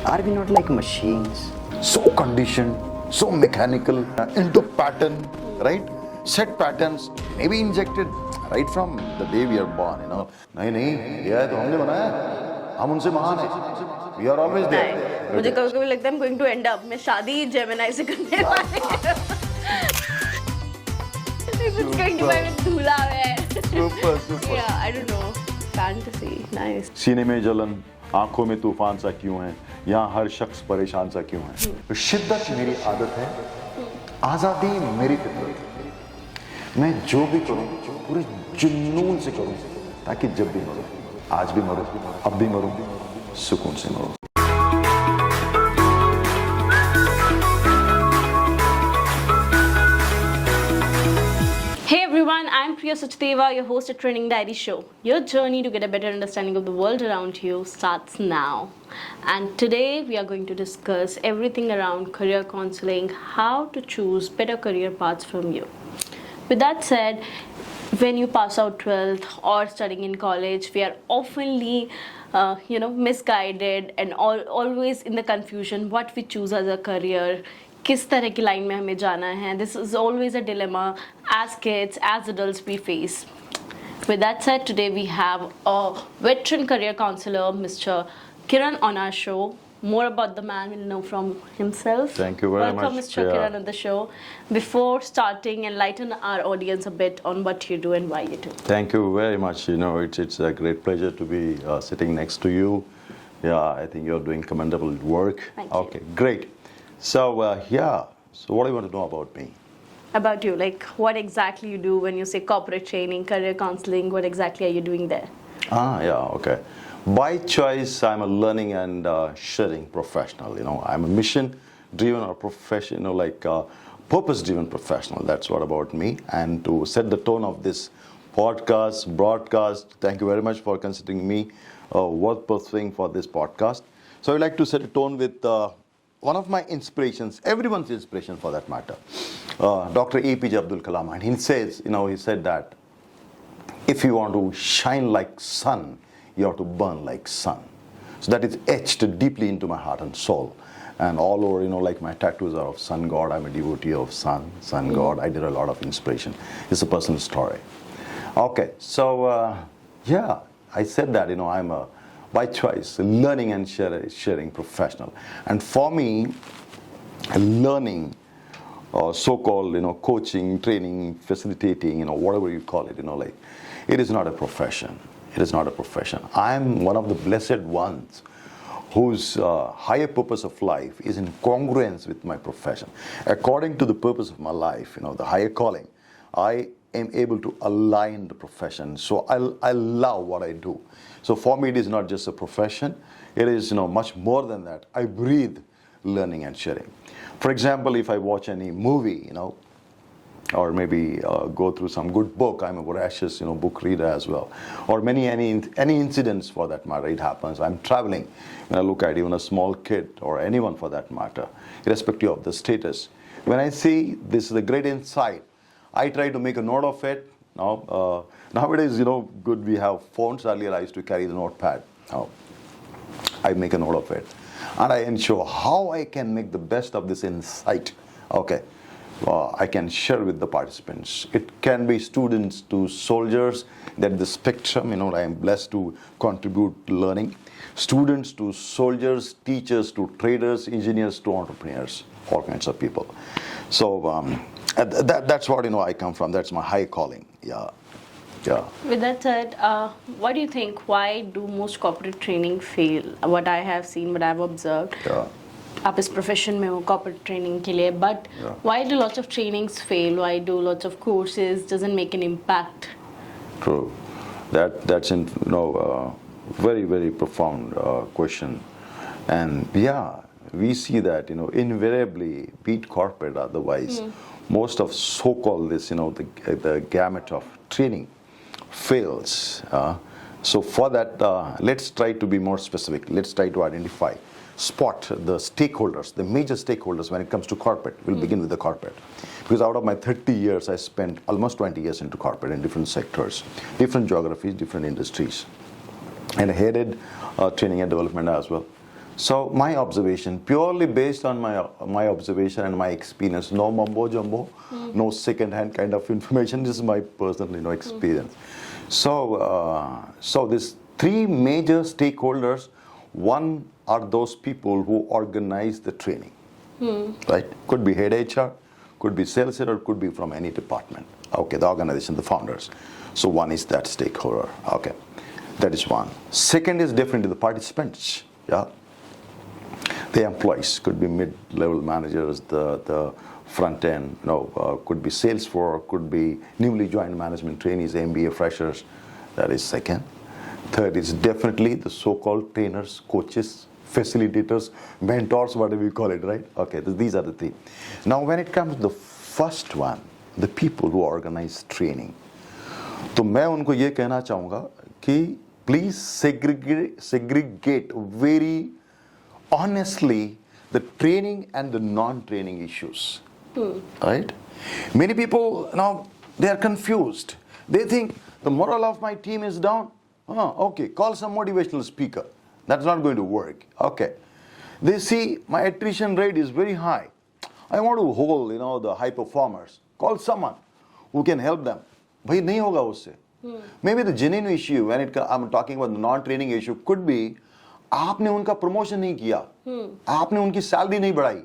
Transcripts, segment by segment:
Are we not like machines? So conditioned, so mechanical, into pattern, right? Set patterns, maybe injected right from the day we are born, नहीं, ये तो हमने बनाया, हम उनसे महान हैं. We are always there. मुझे कभी-कभी लगता है I'm going to end up मैं शादी Gemini से करने वाली हूँ. It's going to be Dhula है. Super. Yeah, I don't know. Fantasy, nice. सीने में जलन, आंखों में तूफान सा क्यों है, यहाँ हर शख्स परेशान सा क्यों है. तो शिद्दत मेरी आदत है, आज़ादी मेरी फितरत. मैं जो भी करूँ पूरे जुनून से करूँ ताकि जब भी मरूँ, आज भी मरूँ, अब भी मरूँ, सुकून से मरूँ. Hey everyone, I'm Priya Sachdeva, your host at Training Diary Show. Your journey to get a better understanding of the world around you starts now. And today we are going to discuss everything around career counseling, how to choose better career paths from you. With that said, when you pass out 12th or studying in college, we are oftenly misguided and always in the confusion what we choose as a career. किस तरह की line में हमें जाना है. This is always a dilemma as kids, as adults we face. With that said, today we have a veteran career counselor, Mr. Kiran, on our show. More about the man we'll know from himself. Thank you very Welcome, much. Mr. Kiran, on the show. Before starting, enlighten our audience a bit on what you do and why you do. Thank you very much. It's a great pleasure to be sitting next to you. Yeah, I think you're doing commendable work. Thank you. Okay, great. So what do you want to know about me? About you, like what exactly you do when you say corporate training, career counseling, what exactly are you doing there? Okay. By choice, I'm a learning and sharing professional. I'm a mission-driven or purpose-driven professional. That's what about me. And to set the tone of this broadcast, thank you very much for considering me worth pursuing for this podcast. So I'd like to set a tone with one of my inspirations, everyone's inspiration for that matter, Dr. APJ Abdul Kalam. And he said that if you want to shine like sun, you have to burn like sun. So that is etched deeply into my heart and soul. And all over, like my tattoos are of sun god. I'm a devotee of sun god. I did a lot of inspiration. It's a personal story. Okay, so I said that, I'm a, by choice, learning and sharing professional. And for me, learning, so-called, coaching, training, facilitating, whatever you call it, it is not a profession. It is not a profession. I am one of the blessed ones whose higher purpose of life is in congruence with my profession. According to the purpose of my life, the higher calling, I am able to align the profession. So I love what I do. So for me, it is not just a profession. It is, much more than that. I breathe learning and sharing. For example, if I watch any movie, or maybe go through some good book. I'm a voracious, book reader as well. Or any incidents for that matter, it happens. I'm traveling. When I look at even a small kid or anyone for that matter, irrespective of the status, when I see this is a great insight, I try to make a note of it. Nowadays, good, we have phones. Earlier, I used to carry the notepad. Now, I make a note of it. And I ensure how I can make the best of this insight. Okay. I can share with the participants. It can be students to soldiers, that the spectrum, I am blessed to contribute learning. Students to soldiers, teachers to traders, engineers to entrepreneurs, all kinds of people. So that's what, I come from. That's my high calling. Yeah. With that said, what do you think? Why do most corporate training fail? What I have seen, what I've observed. Yeah. आप इस profession में हो corporate training के लिए, but why do lots of trainings fail? Why do lots of courses doesn't make an impact? True, that's very, very profound question, and we see that invariably, be it corporate or otherwise, most of so-called this the gamut of training fails. So for that, let's try to be more specific. Let's try to identify. Spot the stakeholders, the major stakeholders when it comes to corporate. We'll begin with the corporate. Because out of my 30 years, I spent almost 20 years into corporate in different sectors, different geographies, different industries. And I headed training and development as well. So my observation, purely based on my observation and my experience, no mumbo jumbo, no second-hand kind of information. This is my personal, experience. So these three major stakeholders. One are those people who organize the training, right? Could be head HR, could be sales head, or could be from any department. Okay, the organization, the founders. So one is that stakeholder. Okay, that is one. Second is definitely the participants. Yeah. The employees could be mid-level managers, the front end, could be sales for, could be newly joined management trainees, MBA freshers. That is second. Third is definitely the so-called trainers, coaches, facilitators, mentors, whatever you call it, right? Okay, these are the three. Now, when it comes to the first one, the people who organize training, तो मैं उनको ये कहना चाहूँगा कि please segregate very honestly the training and the non-training issues, right? Many people now, they are confused. They think the morale of my team is down. Okay, call some motivational speaker. That's not going to work. Okay. They see my attrition rate is very high. I want to hold, the high performers. Call someone who can help them. Bhai, nahi hoga usse. Maybe the genuine issue, when I'm talking about the non-training issue, could be आपने उनका promotion नहीं किया, आपने उनकी salary नहीं बढ़ाई,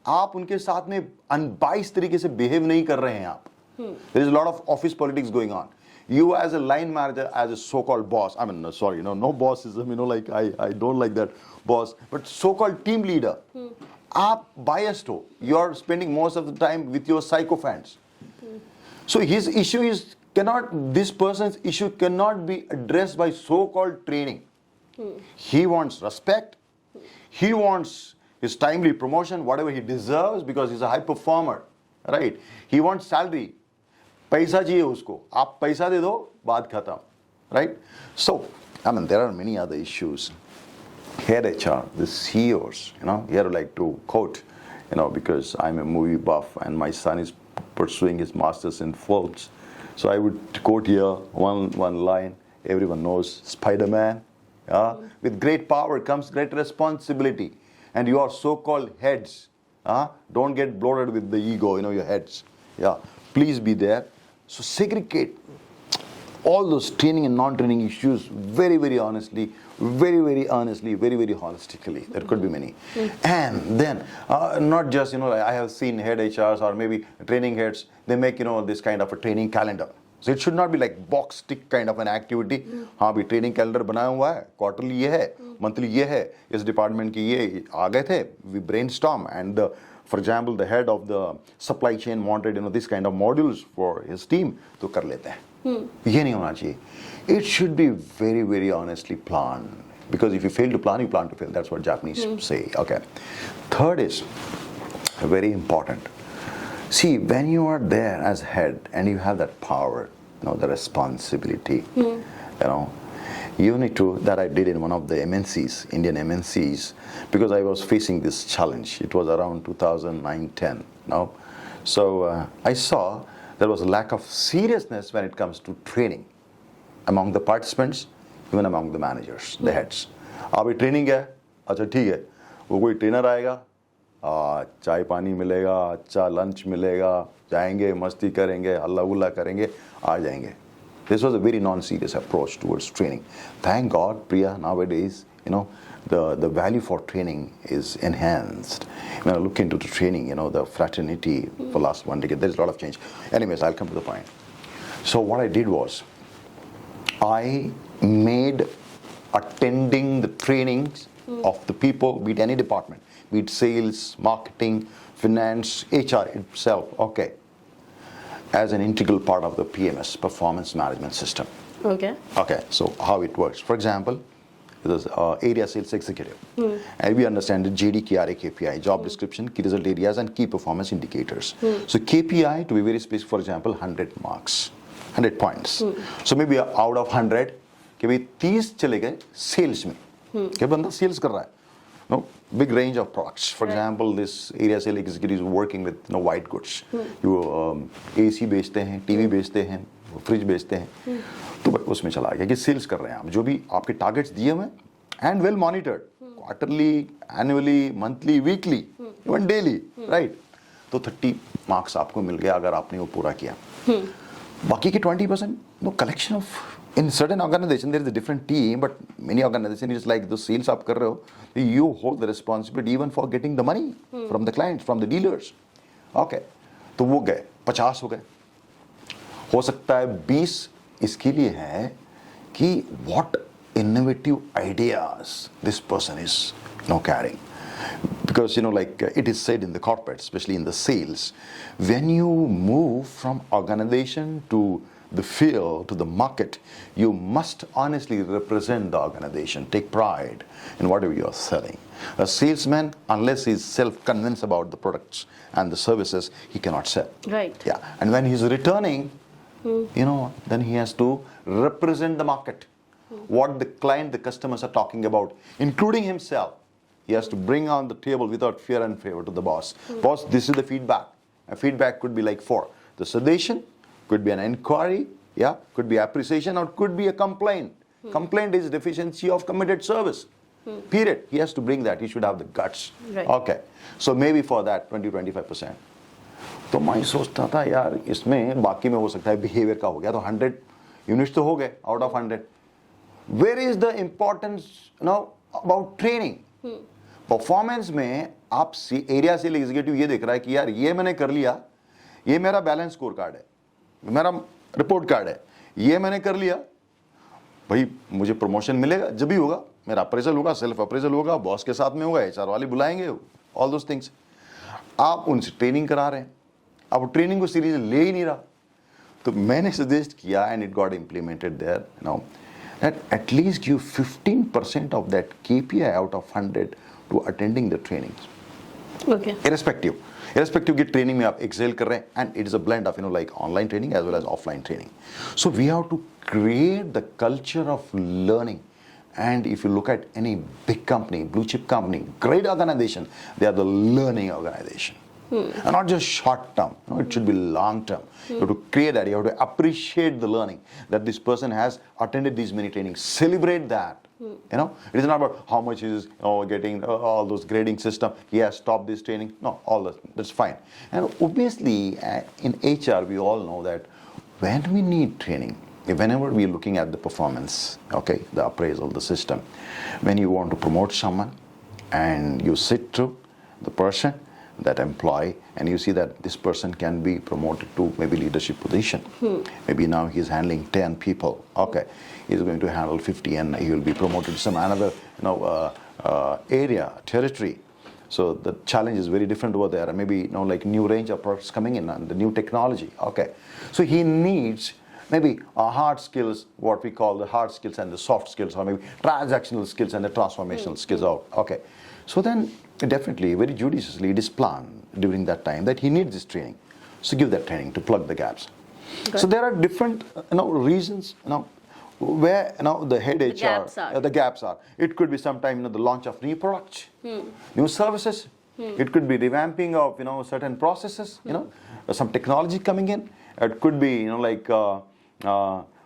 आप उनके साथ में अनबाइस तरीके से बिहेव नहीं कर रहे हैं आप. There is a lot of office politics going on. You as a line manager, as a so-called boss, no bossism, like I don't like that boss, but so-called team leader, आप biased ho. You are spending most of the time with your sycophants. So his issue this person's issue cannot be addressed by so-called training. He wants respect. He wants his timely promotion, whatever he deserves, because he's a high performer, right? He wants salary. पैसा चाहिए उसको, आप पैसा दे दो, बात खत्म, right? So, there are many other issues. Head HR, the CEOs, here I like to quote, because I'm a movie buff and my son is pursuing his master's in films. So I would quote here one line, everyone knows, Spider-Man. With great power comes great responsibility. And your so-called heads, don't get bloated with the ego, your heads. Yeah, please be there. So segregate all those training and non-training issues very, very honestly, very, very honestly, very, very holistically. There could be many. And then, not just, I have seen head HRs or maybe training heads, they make, this kind of a training calendar. So it should not be like box tick kind of an activity. हाँ भी training calendar बनाया हुआ है, quarterly ये है, monthly ये है, इस department की ये आ गए थे, we brainstorm and for example, the head of the supply chain wanted, this kind of modules for his team, तो कर लेते हैं. ये नहीं होना चाहिए. It should be very, very honestly planned. Because if you fail to plan, you plan to fail. That's what Japanese say. Okay. Third is very important. See, when you are there as head and you have that power, the responsibility, you need to, that I did in one of the MNCs, Indian MNCs, because I was facing this challenge. It was around 2009-10. So I saw there was a lack of seriousness when it comes to training among the participants, even among the managers, the heads. अभी training है, अच्छा ठीक है, वो कोई trainer आएगा, चाय पानी मिलेगा, अच्छा लंच मिलेगा, जाएंगे, मस्ती करेंगे, हल्ला गुल्ला करेंगे, आ जाएंगे. This was a very non-serious approach towards training. Thank God, Priya, nowadays, the value for training is enhanced. When I look into the training, the fraternity for last 1 decade, there's a lot of change. Anyways, I'll come to the point. So what I did was, I made attending the trainings of the people, be it any department, be it sales, marketing, finance, HR itself, okay, as an integral part of the PMS, performance management system. Okay. Okay, so how it works. For example, there's area sales executive. And we understand the JD, KRA, KPI, job description, key result areas, and key performance indicators. So KPI, to be very specific, for example, 100 marks, 100 points. So maybe out of 100, कि भाई 30 चले गए sales में, कि बंदा sales कर रहा है. No, big range of products. For example, this area sales executive is working with white goods. You AC बेचते हैं, TV बेचते हैं, फ्रिज बेचते हैं, तो उसमें चला गया कि सेल्स कर रहे हैं आप, जो भी आपके टारगेट्स दिए हुए and well monitored, quarterly, annually, monthly, weekly, even daily, right? तो 30 मार्क्स आपको मिल गया अगर आपने वो पूरा किया। बाकी के 20% no collection of, in certain organization there is a different team, but many organization is like the sales आप कर रहे हो, you hold the responsibility even for getting the money from the clients, from the dealers. Okay, तो वो गए 50 हो गए, हो सकता है 20 इसके लिए है कि what innovative ideas this person is carrying. Because like it is said in the corporate, especially in the sales, when you move from organization to the field, to the market, you must honestly represent the organization, take pride in whatever you are selling. A salesman, unless he's self-convinced about the products and the services, he cannot sell. Right. Yeah, and when he's returning, then he has to represent the market, what the client, the customers are talking about, including himself. He has to bring on the table without fear and favor to the boss. Boss, this is the feedback. A feedback could be like 4. The suggestion could be an inquiry, could be appreciation, or could be a complaint. Complaint is deficiency of committed service. Period. He has to bring that. He should have the guts. Right. Okay. So maybe for that 20-25%. तो मैं सोचता था यार इसमें बाकी में हो सकता है बिहेवियर का हो गया तो 100 यूनिट्स तो हो गए out of 100. Where is the importance about training? Performance में आप एरिया सेल एग्जीक्यूटिव ये देख रहा है कि यार ये मैंने कर लिया, ये मेरा बैलेंस स्कोर कार्ड है, मेरा रिपोर्ट कार्ड है, ये मैंने कर लिया, भाई मुझे प्रमोशन मिलेगा जब भी होगा, मेरा अप्रेजल होगा, सेल्फ अप्रेजल होगा, बॉस के साथ में होगा, एचआर वाले बुलाएंगे, ऑल दोस थिंग्स. आप उनसे ट्रेनिंग करा रहे हैं, आप ट्रेनिंग को सीरीज ले ही नहीं रहा. तो मैंने सजेस्ट किया and it got implemented there now that at least give 15% of that KPI out of 100 to attending the trainings. Okay. Irrespective की training में आप excel कर रहे हैं, and it is a blend of like online training as well as offline training. So we have to create the culture of learning. And if you look at any big company, blue chip company, great organization, they are the learning organization. And not just short term, it should be long term. You have to create that, you have to appreciate the learning that this person has attended these many trainings, celebrate that. It is not about how much he is getting all those grading system, he has stopped this training. No, all that's fine. And obviously in HR we all know that when we need training, whenever we are looking at the performance, the appraisal, the system, when you want to promote someone and you sit through the person, that employee, and you see that this person can be promoted to maybe leadership position. Maybe now he's handling 10 people. He's going to handle 50 and he will be promoted to some another area, territory. So the challenge is very different over there. Maybe like new range of products coming in and the new technology. So he needs maybe hard skills, what we call the hard skills and the soft skills, or maybe transactional skills and the transformational skills. So then definitely, very judiciously, it is planned during that time that he needs this training. So give that training to plug the gaps. Okay. So there are different reasons where the head HR, the gaps are. It could be sometime the launch of new products, new services. It could be revamping of certain processes. Some technology coming in. It could be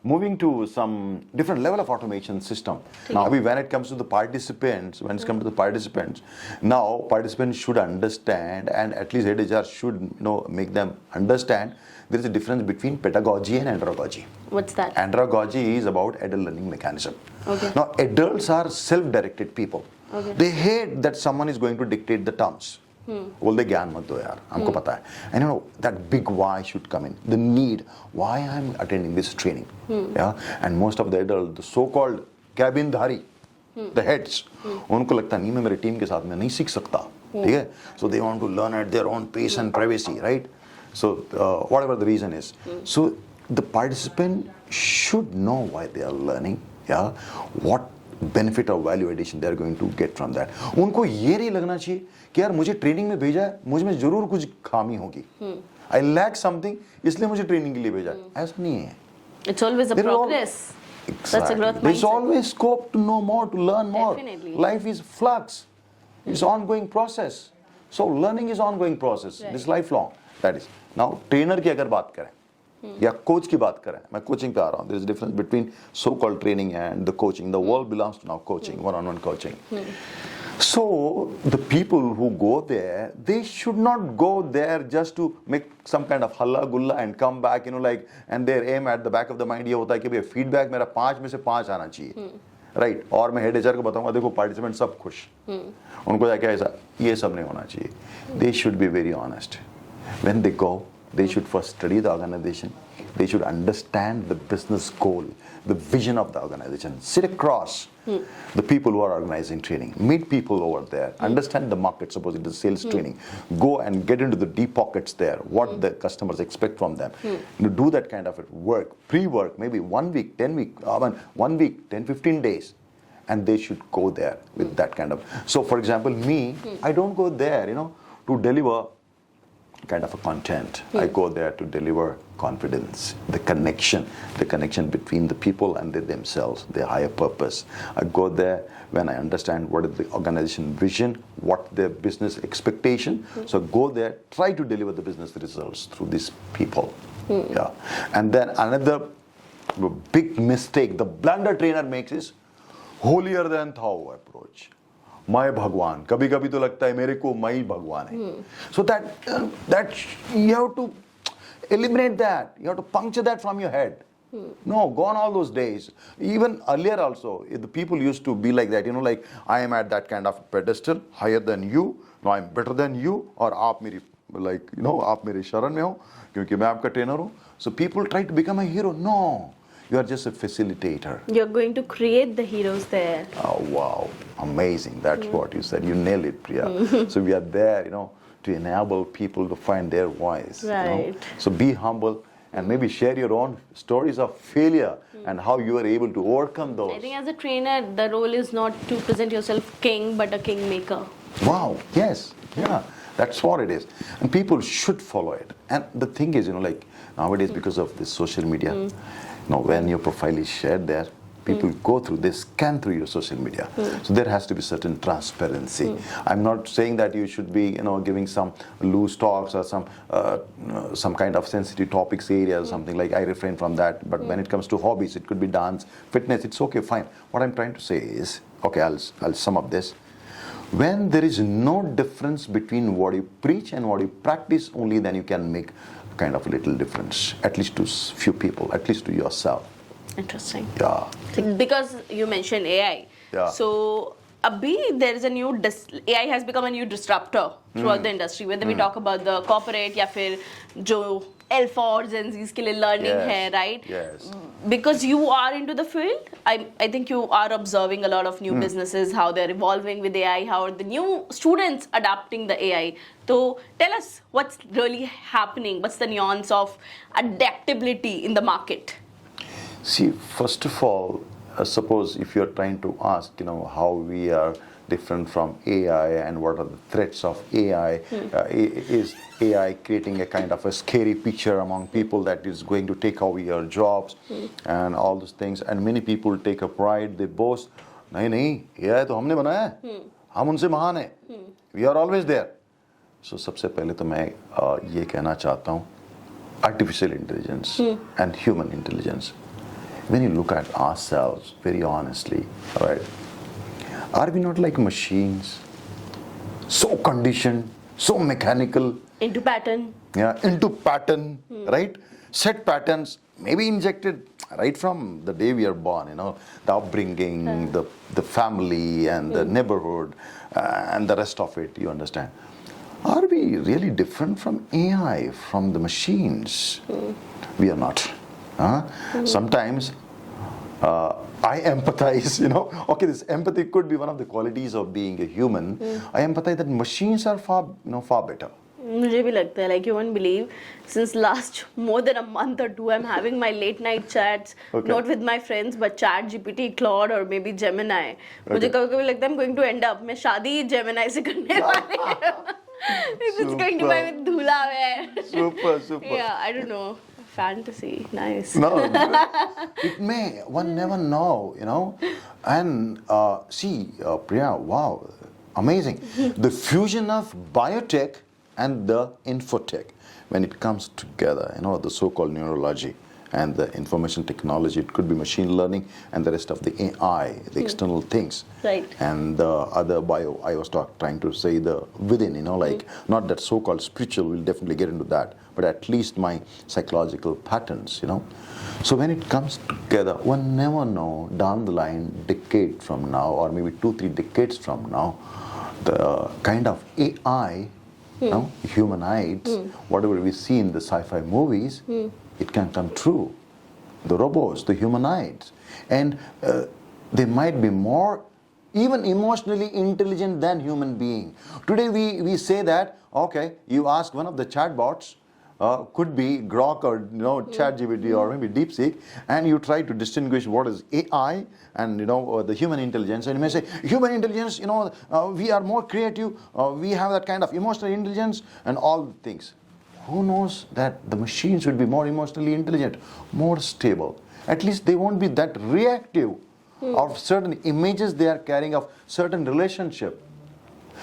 moving to some different level of automation system. Now, when it comes to the participants, now participants should understand, and at least HR should make them understand there is a difference between pedagogy and andragogy. What's that? Andragogy is about adult learning mechanism. Now, adults are self-directed people. They hate that someone is going to dictate the terms. बोलते ज्ञान मत दो यार, हमको पता है. And that big why should come in. The need, why I'm attending this training. And most of the adults, the so-called cabin dhari, the heads, उनको लगता नहीं मैं मेरे टीम के साथ में नहीं सीख सकता, ठीक है? So they want to learn at their own pace and privacy, right? So whatever the reason is. So the participant should know why they are learning, what benefit or value addition they are going to get from that. उनको ये नहीं लगना चाहिए कि यार मुझे training में भेजा है, मुझ में जरूर कुछ खामी होगी. I lack something, इसलिए मुझे ट्रेनिंग के लिए भेजा है. ऐसा नहीं है. It's always a progress. Exactly. That's a growth mindset. There's always scope to know more, to learn more. Definitely. Life is flux. It's ongoing process. So learning is ongoing process. Right. It's lifelong. That is. Now trainer की अगर बात करें या coach की बात करें, मैं coaching पे आ रहा हूँ. There is a difference between so-called training and the coaching. The world belongs to now coaching, one-on-one coaching. So the people who go there, they should not go there just to make some kind of halla gulla and come back, like, and their aim at the back of the mind ये होता है कि भाई feedback मेरा 5 में से 5 आना चाहिए, right? और मैं head HR को बताऊंगा देखो participant सब खुश, उनको जाके ऐसा ये सब नहीं होना चाहिए. They should be very honest. When they go, they should first study the organization. They should understand the business goal, the vision of the organization. Sit across the people who are organizing training. Meet people over there. Understand the market. Suppose it is sales training. Go and get into the deep pockets there. What the customers expect from them. Do that kind of work. Pre-work, maybe 1 week, 10 week, 1 week, 10, 15 days. And they should go there with that kind of. So, for example, me, I don't go there, to deliver kind of a content. I go there to deliver confidence, the connection between the people and themselves, their higher purpose. I go there when I understand what is the organization vision, what their business expectation. So go there, try to deliver the business results through these people. Yeah. And then another big mistake the blunder trainer makes is holier than thou approach. मैं भगवान, कभी कभी तो लगता है मेरे को मैं ही भगवान है. So that you have to eliminate that. You have to puncture that from your head. No, gone all those days. Even earlier also, the people used to be like that. Like I am at that kind of pedestal, higher than you. No, I'm better than you. और आप मेरी आप मेरे शरण में हो क्योंकि मैं आपका ट्रेनर हूँ. So people try to become a hero. No. You are just a facilitator. You're going to create the heroes there. Oh, wow. Amazing. That's what you said. You nailed it, Priya. So we are there, to enable people to find their voice. Right. So be humble and maybe share your own stories of failure and how you were able to overcome those. I think as a trainer, the role is not to present yourself king, but a kingmaker. Wow. Yes. Yeah. That's what it is. And people should follow it. And the thing is, like nowadays because of this social media, when your profile is shared there, people go through, they scan through your social media. So there has to be certain transparency. I'm not saying that you should be, giving some loose talks or some kind of sensitive topics area or something like. I refrain from that. But when it comes to hobbies, it could be dance, fitness. It's okay, fine. What I'm trying to say is, okay, I'll sum up this. When there is no difference between what you preach and what you practice, only then you can make kind of a little difference, at least to few people, at least to yourself. Interesting. Yeah. Because you mentioned AI. Yeah. So, there is a new AI has become a new disruptor throughout the industry. Whether we talk about the corporate या फिर जो Alpha or Gen Z's के लिए learning है, right? Yes. Because you are into the field, I think you are observing a lot of new businesses, how they're evolving with AI, how are the new students adapting the AI. So tell us what's really happening. What's the nuance of adaptability in the market? See, first of all, suppose if you're trying to ask, how we are different from AI and what are the threats of AI, is AI creating a kind of a scary picture among people that is going to take away your jobs and all those things. And many people take a pride, they boast, नहीं, AI तो हमने बनाया है, हम उनसे महान हैं, we are always there. So सबसे पहले तो मैं ये कहना चाहता हूँ, artificial intelligence and human intelligence. When you look at ourselves very honestly, right, are we not like machines, so conditioned, so mechanical? Into pattern. Yeah, into pattern, right? Set patterns, maybe injected right from the day we are born, the upbringing, the family and the neighborhood and the rest of it, you understand. Are we really different from AI, from the machines? We are not. Sometimes I empathize, okay, this empathy could be one of the qualities of being a human. I empathize that machines are far better. मुझे भी लगता है, like you won't believe, since last more than a month or two, I'm having my late night chats, not with my friends, but Chat GPT, Claude, or maybe Gemini. मुझे कभी-कभी लगता है I'm going to end up, मैं शादी Gemini से करने वाली हूँ. It's going to be with Dhula है. Super. Yeah, I don't know. Fantasy, nice. No, it may. One never know, And see, Priya, wow, amazing. The fusion of biotech and the infotech, when it comes together, the so-called neurology and the information technology. It could be machine learning and the rest of the AI, the external things. Right. And the other bio, I was trying to say the within, like not that so-called spiritual, we'll definitely get into that, but at least my psychological patterns, So when it comes together, one never know down the line, decade from now, or maybe 2-3 decades from now, the kind of AI, humanoids, whatever we see in the sci-fi movies, it can come true. The robots, the humanoids. And they might be more even emotionally intelligent than human being. Today we say that, okay, you ask one of the chatbots, could be Grok or ChatGPT or maybe DeepSeek, and you try to distinguish what is AI and the human intelligence, and you may say human intelligence, we are more creative, we have that kind of emotional intelligence and all the things. Who knows that the machines would be more emotionally intelligent, more stable. At least they won't be that reactive of certain images they are carrying of certain relationship.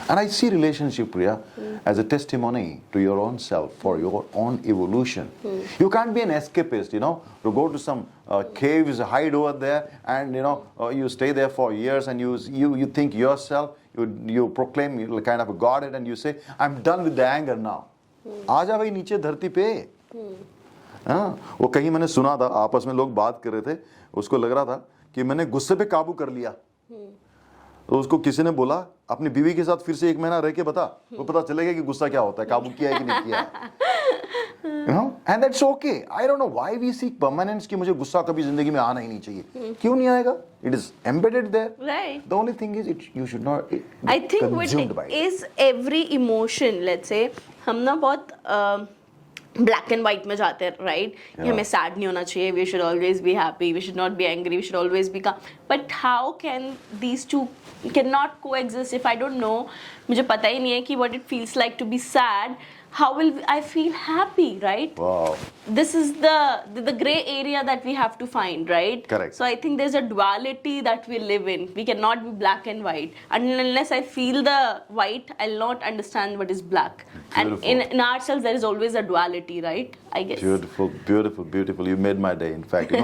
And I see relationship, Priya, as a testimony to your own self, for your own evolution. You can't be an escapist, to go to some caves, hide over there, and you stay there for years, and you think yourself, you proclaim you're kind of a godhead, and you say, I'm done with the anger now. आजा भाई नीचे धरती पे. वो कहीं मैंने सुना था, आपस में लोग बात कर रहे थे, उसको लग रहा था कि मैंने गुस्से पे काबू कर लिया. तो उसको किसी ने बोला अपनी बीवी के साथ फिर से 1 महीना रह के बता, वो पता चलेगा कि गुस्सा क्या होता है, काबू किया है कि नहीं किया. And that's okay. I don't know why we seek permanence कि मुझे गुस्सा कभी जिंदगी में आना ही नहीं चाहिए. क्यों नहीं आएगा? It is embedded there. Right. The only thing is you should not be I think consumed by what it. is every emotion, let's say, हम ना बहुत ब्लैक एंड वाइट में जाते हैं, राइट? कि हमें सैड नहीं होना चाहिए, we should always be happy, we should not be angry, we should always be calm. But how can these two can not coexist if I don't know, मुझे पता ही नहीं है कि what it feels like to be sad, how will I feel happy, right? Wow. This is the gray area that we have to find, right? Correct. So I think there's a duality that we live in. We cannot be black and white. And unless I feel the white, I'll not understand what is black. Beautiful. And in ourselves, there is always a duality, right? I guess. Beautiful, beautiful, beautiful. You made my day. In fact,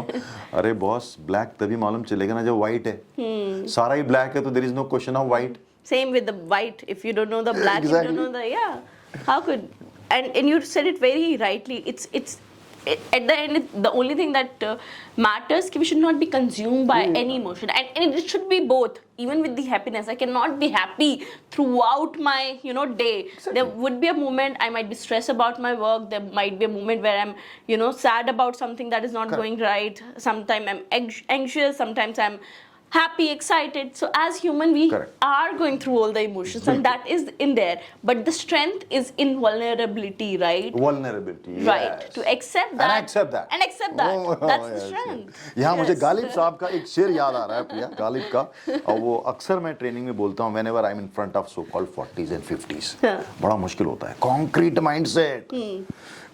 अरे boss, black तभी मालूम चलेगा ना जब white है. सारा ही black है तो there is no question of white. Same with the white. If you don't know the black, Exactly. you don't know the How could? And you said it very rightly. It's at the end, the only thing that matters is we should not be consumed by any emotion, and it should be both. Even with the happiness, I cannot be happy throughout my day. Exactly. There would be a moment I might be stressed about my work. There might be a moment where I'm sad about something that is not Correct. going right. Sometimes I'm anxious. Sometimes I'm happy, excited. So as human, we Correct. are going through all the emotions, and that is in there. But the strength is in vulnerability, right? Vulnerability. Right. Yes. To accept that. And accept that. And accept that. Oh, That's the yes, strength. yes. यहाँ मुझे Yes. Ghalib साहब का एक शेर याद आ रहा है, प्रिया, गालिब का, और वो अक्सर मैं ट्रेनिंग में बोलता हूँ whenever I'm in front of so-called 40s and 50s. बड़ा मुश्किल होता है. Concrete mindset.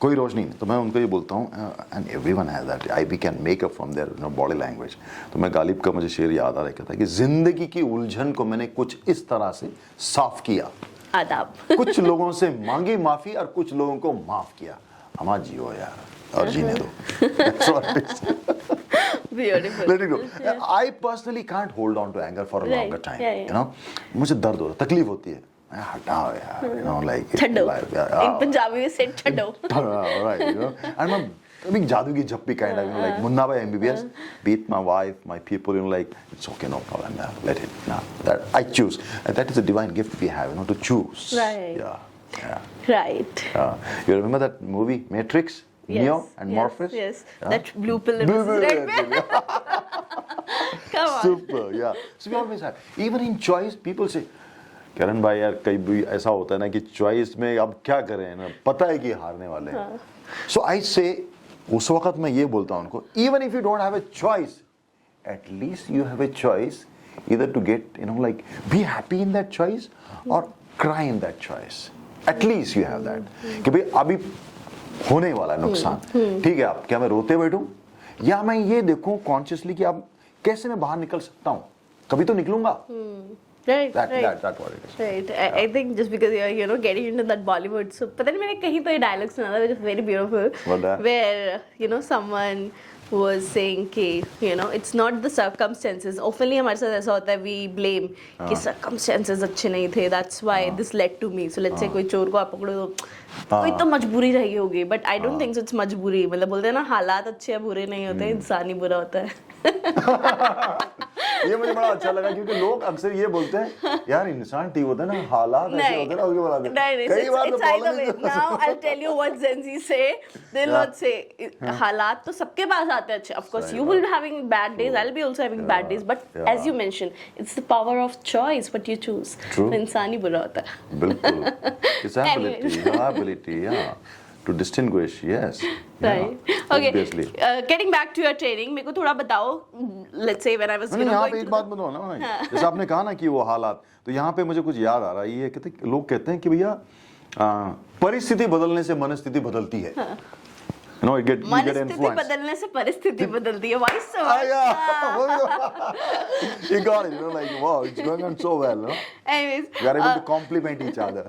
कोई रोशनी नहीं. तो मैं उनको ये बोलता हूँ, and everyone has that. We can make up from their body language. तो मैं गालिब का मुझे शेर याद आ रहा था कि जिंदगी की उलझन को मैंने कुछ इस तरह से साफ किया. आदाब. कुछ लोगों से मांगी माफी और कुछ लोगों को माफ किया. हमा जियो यार और जीने दो. That's what it is. Beautiful. Let it go. I personally can't hold on to anger for a Right. longer time. Yeah. मुझे दर्द होता है, तकलीफ होती है. मैं हटाओ यार, like छड्डो. yeah. In Punjabi we said छड्डो. Right, and I'm being jadoo ki jappi kind of, like Munna Bhai MBBS, beat my wife, my people, like it's okay, no problem, let it. That I choose. And that is a divine gift we have, to choose. Right. Yeah. Right. You remember that movie Matrix? Yes. Neo and Morpheus? Yes. That blue pill and red pill. Come on. Super, yeah. So we always have. Even in choice, people say, किरण भाई यार कई भी ऐसा होता है ना कि choice में अब क्या करें ना, पता है कि हारने वाले हैं. सो आई से उस वक्त मैं ये बोलता हूँ उनको, even if you don't have a choice, at least you have a choice either to get like be happy in that choice or cry in that choice. At least you have that कि भाई अभी होने वाला है नुकसान, ठीक है, अब क्या मैं रोते बैठूं या मैं ये देखूं कॉन्शियसली कि अब कैसे मैं बाहर निकल सकता हूं, कभी तो निकलूंगा. Right, That right. that what it is. Right. I think just because you're getting into that Bollywood, so but then मैंने कहीं तो ये dialogue सुना था which is very beautiful, What that? where someone was saying कि it's not the circumstances. Oftenly हमारे साथ ऐसा होता है, we blame कि circumstances अच्छे नहीं थे, that's why this led to me. So let's say कोई चोर को आप पकड़ो तो कोई तो मजबूरी रही होगी, but I don't think so it's मजबूरी. मतलब बोलते हैं ना हालात अच्छे या बुरे नहीं होते, इंसान ही बुरा होता है. ये मुझे बड़ा अच्छा लगा क्योंकि लोग अक्सर ये बोलते हैं यार इंसान ठीक होता है ना, हालात ऐसे होते हैं ना उसके बाद कई बार it's either way. Now I'll tell you what Gen Z say. They'll not say हालात तो सबके पास आते हैं अच्छे. Of course you will be having bad days, I'll be also having bad days, but as you mentioned, it's the power of choice what you choose. True. तो इंसान ही बुरा होता है. बिल्कुल. It's ability, yeah. To distinguish, yes. Right. Yeah, Okay. obviously. Getting back to your training, मेरे को थोड़ा बताओ. Let's say when I was नहीं, यहाँ पे going एक to बात बताओ ना भाई, जैसे आपने कहा ना कि वो हालात, तो यहाँ पे मुझे कुछ याद आ रहा है, ये कहते लोग कहते हैं कि भैया परिस्थिति बदलने से मनस्थिति बदलती है. You get मनस्थिति influenced. बदलने से परिस्थिति बदलती है. Why so? You got it, like wow, it's going on so well, no? Anyways, We are able to compliment each other.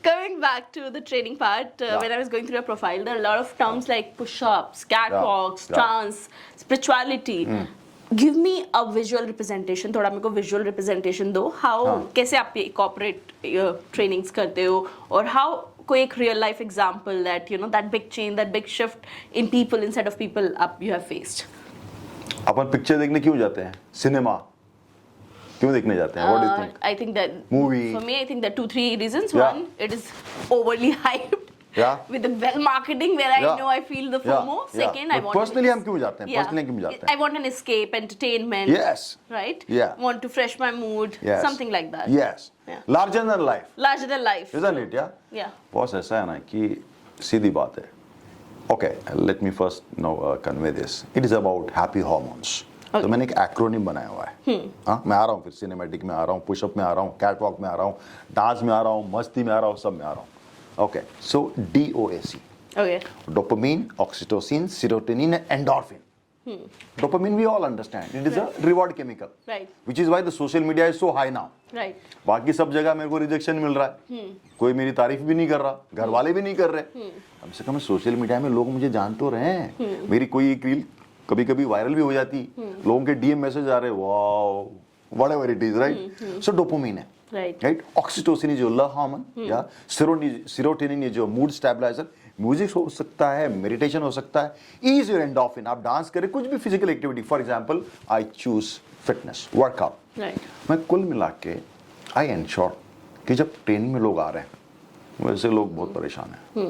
coming back to the training part, when I was going through your profile, there are a lot of terms like push-ups, catwalks, trance, spirituality. Give me a visual representation. थोड़ा मेरे को visual representation दो. How कैसे आप ये corporate trainings करते हो, और how कोई एक real life example that that big change, that big shift in people instead of people up you have faced. Upon picture देखने क्यों जाते हैं? सिनेमा क्यों देखने जाते हैं? What do you think? I think that Movie. for me, I think there are 2-3 reasons. Yeah. One, it is overly hyped. Yeah. With the well marketing where I know I feel the FOMO. Second, I But want personally हम क्यों जाते हैं? Personally क्यों जाते हैं? I want an escape, entertainment. Yes. Right? Yeah. Want to fresh my mood. Yes. Something like that. Yes. Yeah. Larger than life. Larger than life. Isn't it? Yeah. Yeah. Boss ऐसा है ना कि सीधी बात है. Okay, let me first convey this. It is about happy hormones. Okay. तो मैंने एक acronym बनाया हुआ है. हाँ, मैं आ रहा हूँ फिर सिनेमैटिक में आ रहा हूँ, पुशअप में आ रहा हूँ, कैटवॉक में आ रहा हूँ, डांस में आ रहा हूँ, मस्ती में आ रहा हूँ, सब में आ रहा हूँ. Okay, so DOAC. Okay. Dopamine, oxytocin, serotonin, and endorphin. Dopamine we all understand. It is a reward chemical. Right. Which is why the social media is so high now. Right. बाकी सब जगह मेरे को रिजेक्शन मिल रहा है. कोई मेरी तारीफ भी नहीं कर रहा, घर वाले भी नहीं कर रहे. कम से कम सोशल मीडिया में लोग मुझे जान तो रहे हैं. मेरी कोई एक रील कभी कभी वायरल भी हो जाती. लोगों के डीएम मैसेज आ रहे, wow, whatever it is, right? So dopamine है. Right? Oxytocin is your love hormone. Yeah. Serotonin is your mood stabilizer. Music हो सकता है, मेडिटेशन हो सकता है. Is your endorphin. आप डांस करें, कुछ भी physical activity. For example I choose fitness workout. मैं कुल मिला के आई एंश्योर कि जब ट्रेनिंग में लोग आ रहे हैं, वैसे लोग बहुत परेशान हैं.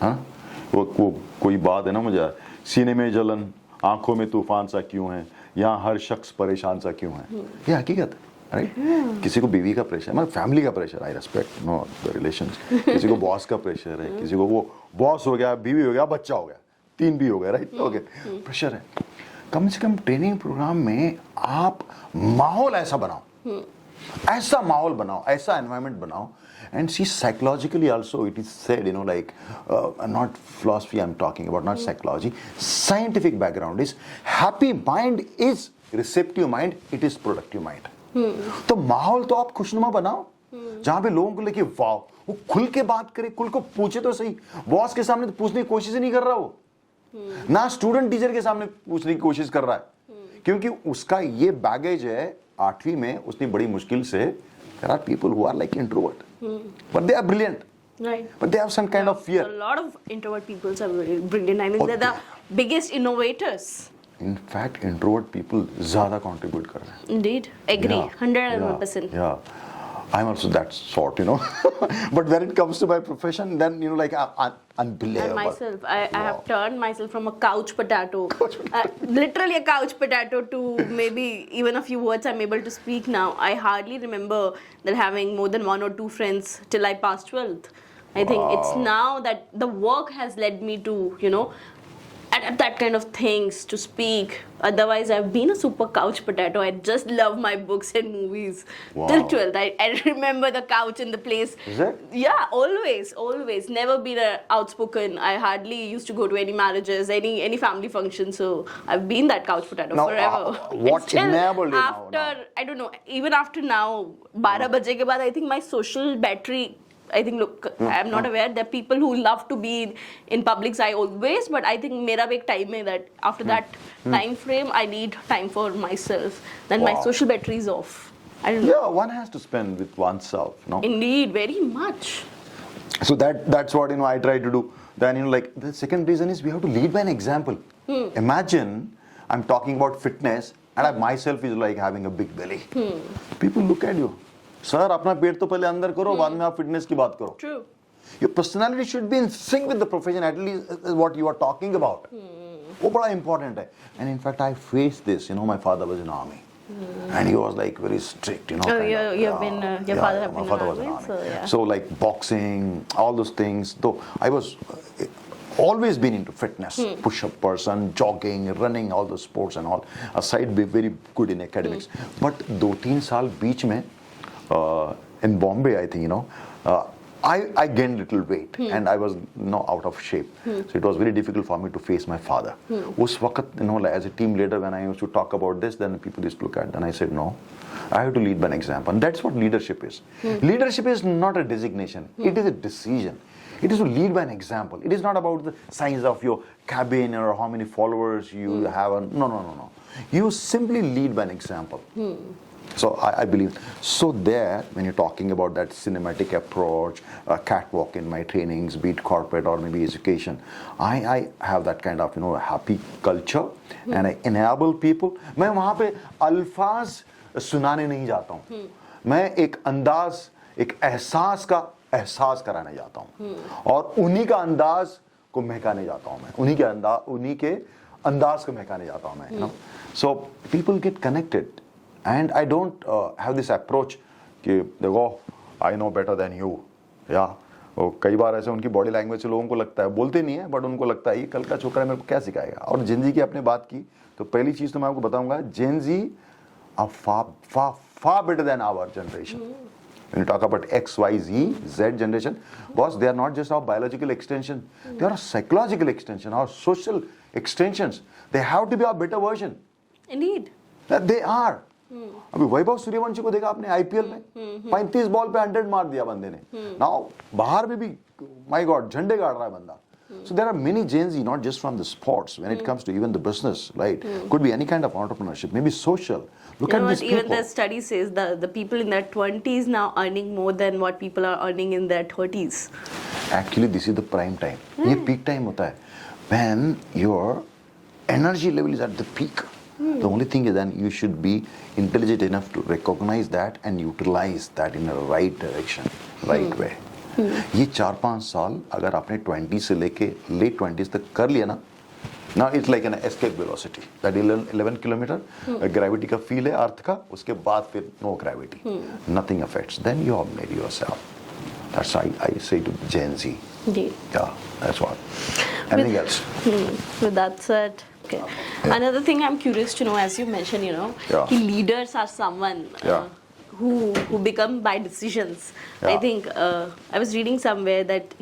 हाँ, वो कोई बात है ना, मुझे सीने में जलन, आंखों में तूफान सा क्यों है, यहाँ हर शख्स परेशान सा क्यों है. ये हकीकत है. राइट. किसी को बीवी का प्रेशर, मतलब फैमिली का pressure, I respect know the relations. किसी को बॉस का प्रेशर है, किसी को वो बॉस हो गया, बीवी हो गया, बच्चा हो गया, 3 भी हो गया. राइट. ओके, प्रेशर है. कम से कम ट्रेनिंग प्रोग्राम में आप माहौल ऐसा बनाओ, ऐसा माहौल बनाओ, ऐसा एनवायरनमेंट बनाओ. And see, psychologically also it is said, like not philosophy I'm talking about, not psychology. Scientific background is happy mind is receptive mind, it is productive mind. तो माहौल तो आप खुशनुमा बनाओ, जहां पे लोगों को लेके वाह, वो खुल के बात करे, खुल को पूछे तो सही. बॉस के सामने तो पूछने की कोशिश ही नहीं कर रहा वो, ना स्टूडेंट टीचर के सामने पूछने की कोशिश कर रहा है, क्योंकि उसका ये बैगेज है. 8वीं में उसने बड़ी मुश्किल से, there are people who are like introvert, but they are brilliant. Right. But they have some kind of fear. A lot of introvert people are really brilliant. I think they're the biggest innovators. In fact, introvert people ज़्यादा contribute कर रहे हैं. Indeed, agree, 100%. Yeah, I'm also that sort, But when it comes to my profession, then like unbelievable. And myself, I have turned myself from a couch potato, literally a couch potato, to maybe even a few words I'm able to speak now. I hardly remember that having more than 1 or 2 friends till I passed 12th. I think it's now that the work has led me to, adapt that kind of things to speak. Otherwise, I've been a super couch potato. I just love my books and movies. Wow. Till 12th, I remember the couch in the place. Is it? Yeah, always. Never been outspoken. I hardly used to go to any marriages, any family function. So I've been that couch potato Now, forever. what And still, enabled you after, now? I don't know, even after now, 12 baje ke baad, I think my social battery, I think, look, I'm not aware. There are people who love to be in public's eye always, but I think mera bhi ek time hai that after that time frame, I need time for myself. Then my Wow. social battery is off. I don't know. Yeah, one has to spend with oneself, no? Indeed, very much. So that's what I try to do. Then like the second reason is we have to lead by an example. Imagine I'm talking about fitness and I myself is like having a big belly. People look at you. Sir, अपना पेट तो पहले अंदर करो, बाद में आप fitness की बात करो. True. Your personality should be in sync with the profession, at least what you are talking about. वो बड़ा important है. And in fact, I faced this. My father was in army. And he was like very strict, Oh, kind of. your father have My been father in was in army, army. so yeah. So like boxing, all those things. Though I was always been into fitness, push-up person, jogging, running, all those sports and all. Aside, be very good in academics. But 2-3 साल बीच में, in Bombay, I think, I gained little weight and I was out of shape. So it was very difficult for me to face my father. Us waqt, like, as a team leader, when I used to talk about this, then people used to look at it and I said, no, I have to lead by an example. And that's what leadership is. Leadership is not a designation. It is a decision. It is to lead by an example. It is not about the size of your cabin or how many followers you have. No. You simply lead by an example. So I believe. So there, when you're talking about that cinematic approach, catwalk in my trainings, be it corporate or maybe education, I have that kind of happy culture and I enable people. मैं वहाँ पे अल्फाज सुनाने नहीं जाता हूँ. मैं एक अंदाज, एक एहसास का एहसास कराने जाता हूँ और उन्हीं का अंदाज को महकाने जाता हूँ मैं. उन्हीं के अंदाज को महकाने जाता हूँ मैं. So people get connected. And I don't have this approach कि देखो I know better than you. कई बार ऐसे उनकी बॉडी लैंग्वेज से लोगों को लगता है, बोलते नहीं है बट उनको लगता है ये कल का छोकरा मेरे को क्या सिखाएगा. और जेन की आपने बात की तो पहली चीज़ तो मैं आपको बताऊंगा, जेन जी are far better than our generation. When you talk about X, Y, Z generation, boss, they are not just our biological extension. They are a psychological extension, our social extensions. They have to be our better version. Indeed. That they are. अभी वैभव सूर्यवंशी को देखा आपने IPL में 35 ball पे 100 मार दिया बंदे ने. नाउ बाहर में भी माय गॉड झंडे गाड़ रहा है बंदा. So there are many Gen Z, not just from the sports, when it comes to even the business, right? Could be any kind of entrepreneurship, maybe social. Look at these people. Even the study says the people in their 20s now earning more than what people are earning in their 30s. Actually, this is the prime time. ये peak time होता है. When your energy level is at the peak. The only thing is then you should be intelligent enough to recognize that and utilize that in the right direction, right way. ये 4-5 साल अगर आपने 20 से लेके late 20s तक कर लिया ना, now it's like an escape velocity. That 11 kilometer gravity का feel है अर्थ का, उसके बाद फिर no gravity, nothing affects. Then you have made yourself. That's why I say to Gen Z. Indeed. Yeah, that's what. Anything else? With that said, okay. Another thing I'm curious to know, as you mentioned, Yeah. leaders are someone who become by decisions. Yeah. I think I was reading somewhere that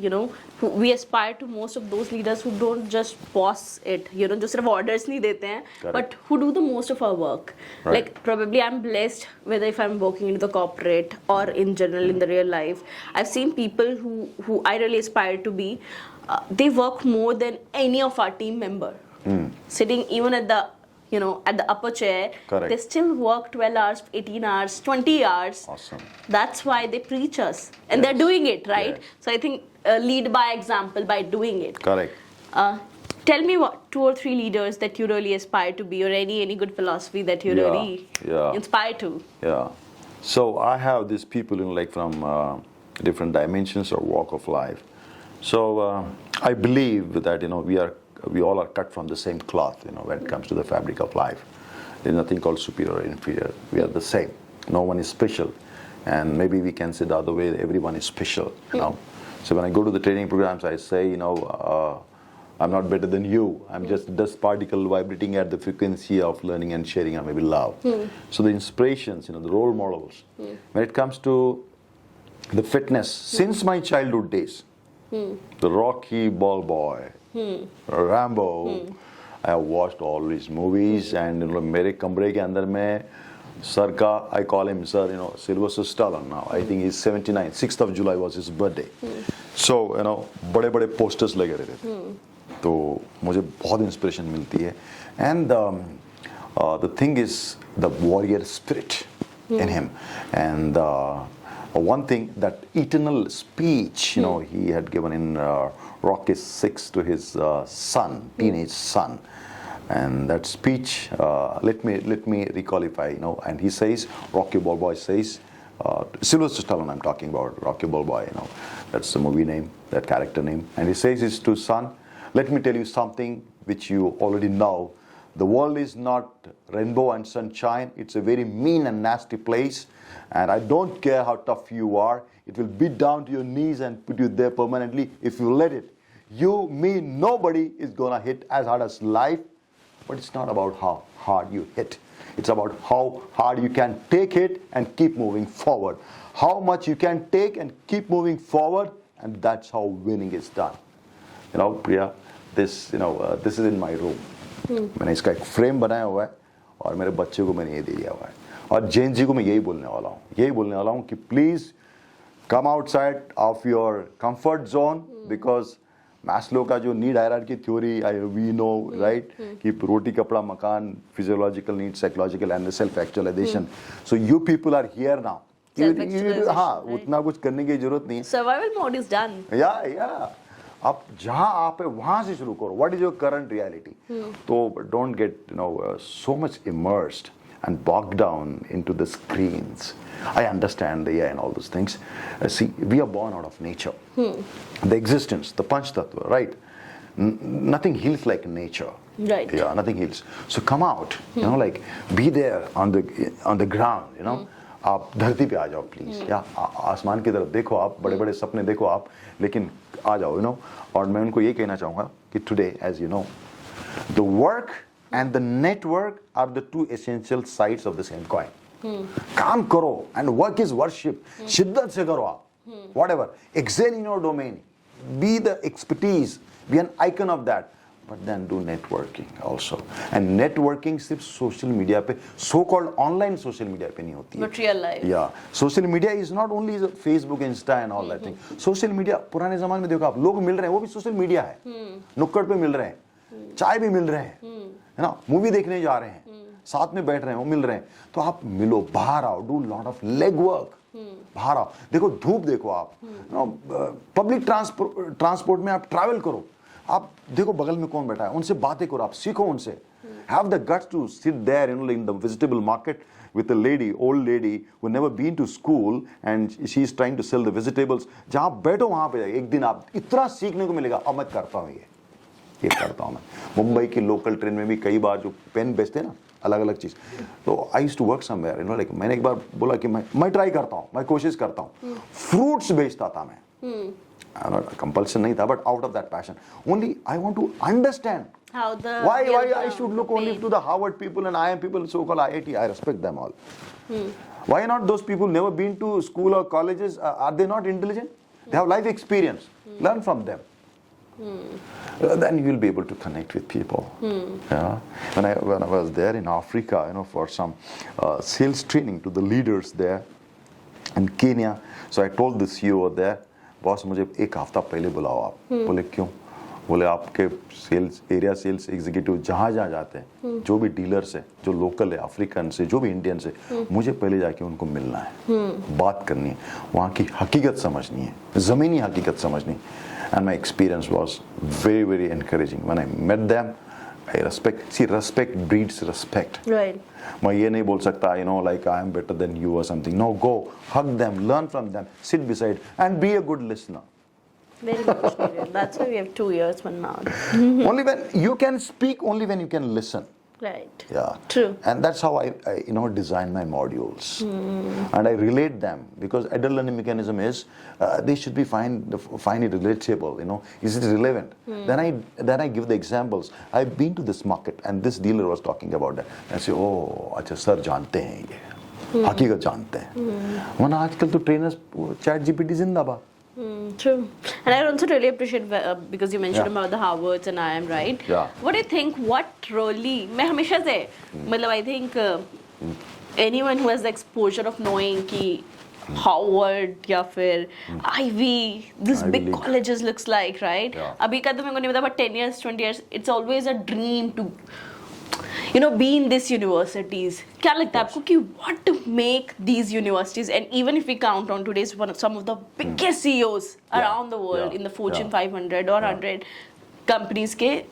we aspire to most of those leaders who don't just boss it, जो सिर्फ orders नहीं देते हैं, but who do the most of our work. Right. Like probably I'm blessed whether if I'm working into the corporate or in general in the real life. I've seen people who I really aspire to be. They work more than any of our team member. Sitting even at the at the upper chair. Correct. They still work 12 hours, 18 hours, 20 hours. Awesome. That's why they preach us. And they're doing it, right? Yes. So I think lead by example by doing it. Correct. Tell me what 2 or 3 leaders that you really aspire to be, or any good philosophy that you really inspire to. Yeah. So I have these people like from different dimensions or walk of life. So I believe that we all are cut from the same cloth, when it comes to the fabric of life. There's nothing called superior or inferior. We are the same. No one is special. And maybe we can say the other way, everyone is special, So when I go to the training programs, I say, I'm not better than you. I'm just a dust particle vibrating at the frequency of learning and sharing and maybe love. So the inspirations, the role models. When it comes to the fitness, since my childhood days, the Rocky Ball Boy, Rambo, I have watched all these movies, and मेरे कमरे के अंदर में sir का, I call him sir, Sylvester Stallone now. I think he's 79. 6th of July was his birthday. So, बड़े बड़े posters लगे रहते थे. तो मुझे बहुत inspiration मिलती है. And the thing is the warrior spirit in him. And one thing, that eternal speech, he had given in Rocky 6 to his son, teenage son. And that speech, let me requalify, and he says, Rocky Balboa says, Sylvester Stallone I'm talking about, Rocky Balboa, that's the movie name, that character name. And he says this to his son, let me tell you something which you already know. The world is not rainbow and sunshine. It's a very mean and nasty place. And I don't care how tough you are. It will beat down to your knees and put you there permanently if you let it. You, me, nobody is gonna hit as hard as life. But it's not about how hard you hit. It's about how hard you can take it and keep moving forward. How much you can take and keep moving forward, and that's how winning is done. Priya, this is in my room. मैंने इसका एक frame बनाया हुआ है और मेरे बच्चे को मैंने ये दे दिया हुआ है. और जेन जी को मैं यही बोलने वाला हूँ कि please come outside of your comfort zone, because Maslow का जो need hierarchy theory we know right, कि रोटी कपड़ा मकान, physiological need, psychological and self actualization. So you people are here now. हाँ, उतना कुछ करने की जरूरत नहीं है. Survival mode is done. या अब जहां आप है वहां से शुरू करो. What is your current reality? तो don't get so much immersed and bogged down into the screens. I understand the AI and all those things. See, we are born out of nature. The existence, the Panch Tattva, right? Nothing heals like nature. Right. Yeah, nothing heals. So come out, like be there on the ground, आप धरती पे आ जाओ please. या आसमान की तरफ देखो आप, बड़े बड़े सपने देखो आप, लेकिन आ जाओ. और मैं उनको ये कहना चाहूँगा कि today, as you know, the work and the network are the two essential sides of the same coin. काम करो, and work is worship. शिद्दत से करो आप. Whatever. Excel in your domain. Be the expertise. Be an icon of that. But then do networking also. And networking सिर्फ social media पे, so-called online social media पे नहीं होती है. But real life. Yeah. Social media is not only Facebook, Insta and all that thing. Social media, पुराने ज़माने में देखो आप, लोग मिल रहे हैं, वो भी social media है. नुक्कड़ पे मिल रहे हैं. चाय भी मिल रहे हैं, है ना, मूवी देखने जा रहे हैं, साथ में बैठ रहे हैं, वो मिल रहे हैं. तो आप मिलो, बाहर आओ, do lot of leg work. बाहर आओ, देखो धूप देखो आप, पब्लिक ट्रांसपोर्ट में आप ट्रैवल करो, आप देखो बगल में कौन बैठा है, उनसे बातें करो, आप सीखो उनसे. Have the guts to sit there in the vegetable market with a lady, old lady who never been to school and she is trying to sell the vegetables. जहाँ बैठो वहाँ पे एक दिन आप इतना सीखने को मिलेगा. अब मैं करता हूँ ये करता हूँ मैं. मुंबई की लोकल ट्रेन में भी कई बार जो पेन बेचते हैं ना, अलग अलग चीज़, तो I used to work somewhere, like मैंने एक बार बोला कि मैं ट्राई करता हूँ, मैं कोशिश करता हूँ. फ्रूट्स बेचता था मैं. कंपल्सन नहीं था, but out of that passion only I want to understand why I should look only to the Harvard people and IIM people, so-called IIT. I respect them all. Why not those people never been to school or colleges? Are they not intelligent? They have life experience. Learn from them. Then you will be able to connect with people. Yeah. When I was there in Africa, for some sales training to the leaders there in Kenya, so I told the CEO there, boss, मुझे एक हफ्ता पहले बुलाओ आप. बोले क्यों? बोले आपके सेल्स एरिया सेल्स एग्जीक्यूटिव जहाँ जाते हैं, जो भी डीलर्स है, जो लोकल है, अफ्रीकन से, जो भी इंडियन से, मुझे पहले जाके उनको मिलना है, बात करनी है, वहाँ की हकीकत समझनी है, ज़मीनी हकीकत समझनी. And my experience was very very encouraging. When I met them, I respect. See, respect breeds respect. मैं ये नहीं बोल सकता, like I am better than you or something. No, go, hug them, learn from them, sit beside and be a good listener. Very much needed. That's why we have 2 years from now. Only when you can speak, only when you can listen. Right. Yeah. True. And that's how I design my modules. And I relate them because adult learning mechanism is they should be find it relatable. Is it relevant? Then I give the examples. I've been to this market and this dealer was talking about that. I say, oh, अच्छा sir जानते हैं ये, हकीकत जानते हैं. वरना आजकल तो trainers chat GPT जिंदाबाद. True. And I also really appreciate because you mentioned about the Harvards and IIM, right? Yeah. What do you think? What really? मैं हमेशा से मतलब I think anyone who has the exposure of knowing कि Harvard या फिर Ivy, this Ivy big League. colleges looks like, right? Yeah. अभी का तो मेरे को नहीं पता, but 10 years, 20 years, it's always a dream to be in these universities. क्या लगता है आपको कि what to make these universities, and even if we count on today's some of the biggest CEOs around the world in the Fortune 500 or 100 companies के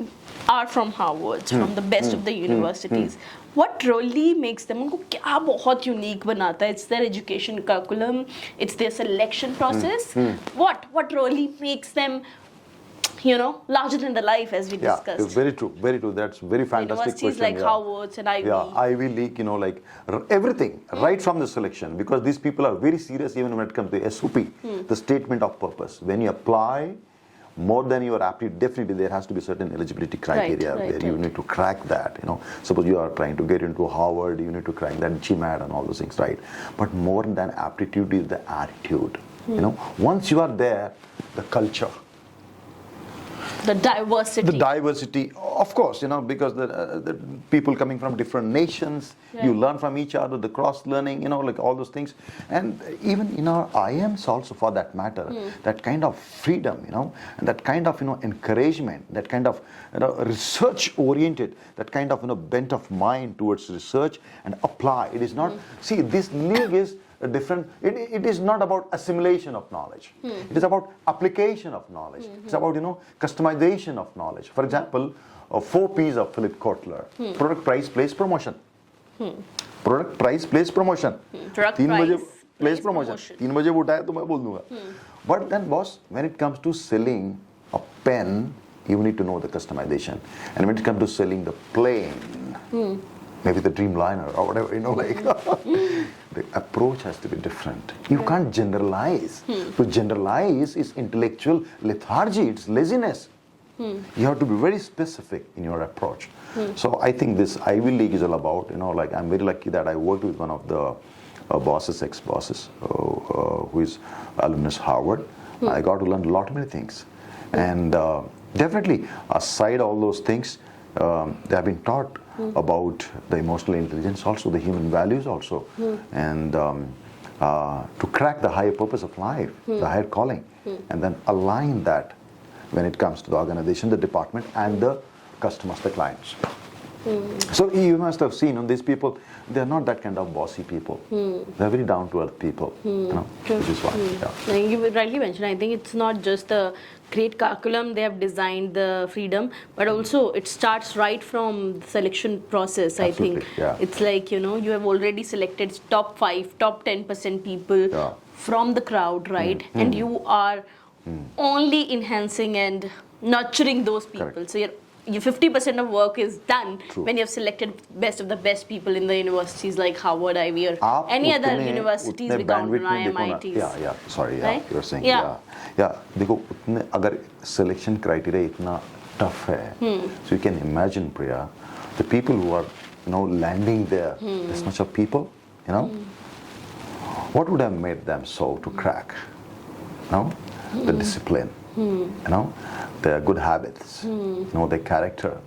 are from Harvard, from the best of the universities. What really makes them, उनको क्या बहुत unique बनाता है? It's their education curriculum, it's their selection process. What really makes them larger than the life, as we discussed. Yeah, very true, very true. That's very fantastic Universities question. like Harvard and Ivy. Yeah, Ivy League, like everything, right from the selection, because these people are very serious even when it comes to SOP, the statement of purpose. When you apply, more than your aptitude, definitely there has to be certain eligibility criteria where you need to crack that. Suppose you are trying to get into Harvard, you need to crack that GMAT and all those things, right? But more than aptitude is the attitude. Once you are there, the culture. The diversity. Of course, because the people coming from different nations, you learn from each other, the cross-learning, like all those things. And even in our IMs also, for that matter, that kind of freedom, and that kind of, encouragement, that kind of, research-oriented, that kind of, bent of mind towards research and apply. It is not, see, this league is different. It is not about assimilation of knowledge. It is about application of knowledge. It's about customization of knowledge. For example, 4 P's of Philip Kotler: product, price, place, promotion. Product, price, place, promotion. Product, 3 price, बजे place, promotion. 3 बजे वो उठाए तो मैं बोल दूंगा. But then, boss, when it comes to selling a pen, you need to know the customization. And when it comes to selling the plane, maybe the Dreamliner or whatever, the approach has to be different. You can't generalize. To generalize is intellectual lethargy, it's laziness. You have to be very specific in your approach. So I think this Ivy League is all about, I'm very lucky that I worked with one of the ex-bosses, who is alumnus Harvard. I got to learn a lot many things. And definitely, aside all those things, they have been taught about the emotional intelligence, also the human values also, and to crack the higher purpose of life, the higher calling, and then align that when it comes to the organization, the department, and the customers, the clients. So you must have seen, these people, they are not that kind of bossy people. They are very down-to-earth people, which is why. Like you rightly mentioned, I think it's not just the great curriculum they have designed, the freedom, but also it starts right from the selection process. Absolutely, I think it's like, you have already selected top 5, top 10% people from the crowd, right? And you are only enhancing and nurturing those people. Correct. So your 50% of work is done when you have selected best of the best people in the universities like Harvard, Ivy, or any other universities we count on, IMITs. Sorry, right? You were saying, देखो अगर selection criteria इतना tough है, so you can imagine, Priya, the people who are landing there, this much of people, what would have made them so to crack? The discipline. Their good habits, their character,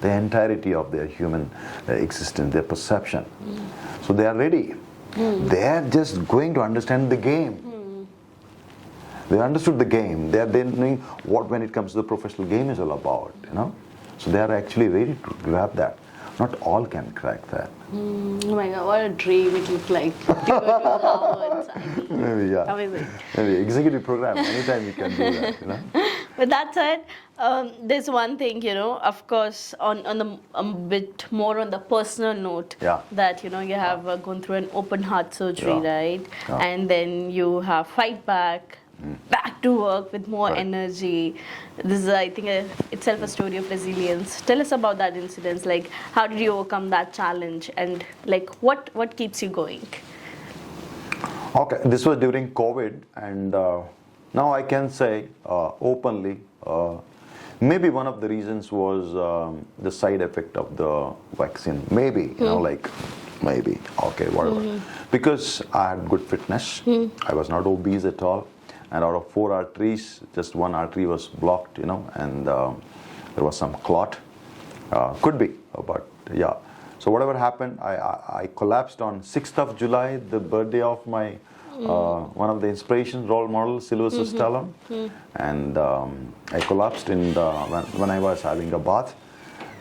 the entirety of their human existence, their perception. So they are ready. They are just going to understand the game. They understood the game. They are then knowing what, when it comes to the professional game, is all about. So they are actually ready to grab that. Not all can crack that. Oh my God, what a dream it looked like to go to Harvard. Maybe, Amazing. Maybe executive program, anytime you can do that. But that said, there's one thing, of course, on a bit more on the personal note, that, you have gone through an open heart surgery, right? And then you have fight back, back to work with more Right. energy. This is, I think, itself a story of resilience. Tell us about that incident. Like, how did you overcome that challenge, and like, what keeps you going? Okay, this was during COVID, and now I can say openly, maybe one of the reasons was the side effect of the vaccine. Maybe, maybe, okay, whatever. Because I had good fitness, I was not obese at all, and out of 4 arteries, just 1 artery was blocked, and there was some clot. Could be, but yeah. So whatever happened, I collapsed on 6th of July, the birthday of my one of the inspiration role models, Sylvester Stallone, and I collapsed when I was having a bath,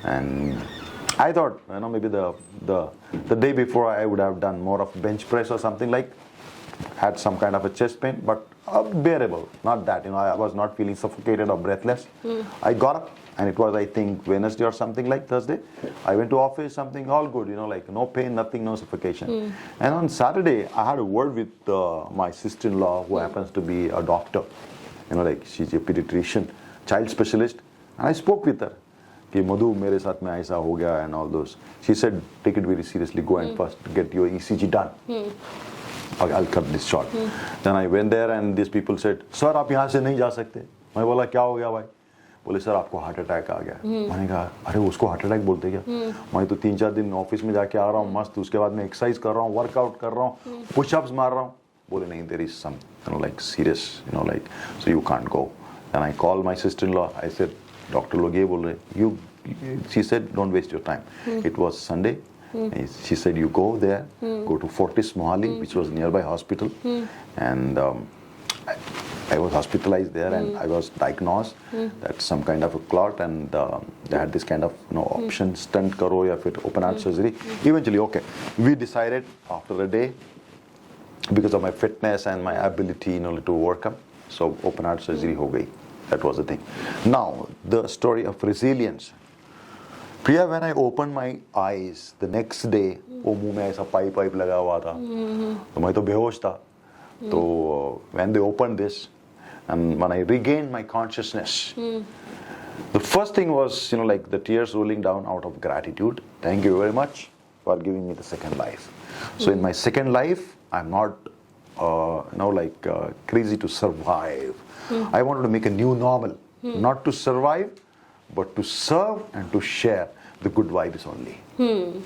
and I thought maybe the day before I would have done more of bench press or something, like had some kind of a chest pain, but bearable, not that I was not feeling suffocated or breathless. I got up, and it was, I think, Wednesday or something, like Thursday. I went to office, something all good, like no pain, nothing, no suffocation. And on Saturday, I had a word with my sister-in-law, who happens to be a doctor, she's a pediatrician, child specialist, and I spoke with her. Ki Madhu, mere saath mein aisa ho gaya, and all those. She said, take it very seriously, go and first get your ECG done. I'll cut this short. Then I went there, and these people said, sir, आप यहाँ से नहीं जा सकते. मैं बोला क्या हो गया भाई? बोले सर आपको हार्ट अटैक आ गया. मैंने कहा अरे उसको हार्ट अटैक बोलते क्या? मैं तो 3-4 दिन ऑफिस में जाके आ रहा हूँ मस्त, उसके बाद मैं एक्सरसाइज कर रहा हूँ, वर्कआउट कर रहा हूँ, पुशअप्स मार रहा हूँ. बोले नहीं, there is some serious, so you can't go. Then I called my sister-in-law. I said, doctor लोग ये बोल रहे. She said, don't waste your time. It was Sunday. She said, you go there, go to Fortis Mohali, which was nearby hospital, and I was hospitalized there, and I was diagnosed that some kind of a clot, and they had this kind of option, stent karo ya fit open heart surgery. Eventually, okay, we decided after a day, because of my fitness and my ability to overcome, so open heart surgery ho gayi. That was the thing. Now, the story of resilience. Priya, when I opened my eyes the next day, वो मुंह में ऐसा pipe लगा हुआ था, तो मैं तो बेहोश था. तो when they opened this, and when I regained my consciousness, the first thing was, the tears rolling down out of gratitude. Thank you very much for giving me the second life. So in my second life, I'm not, crazy to survive. I wanted to make a new normal, not to survive, but to serve and to share the good vibes only.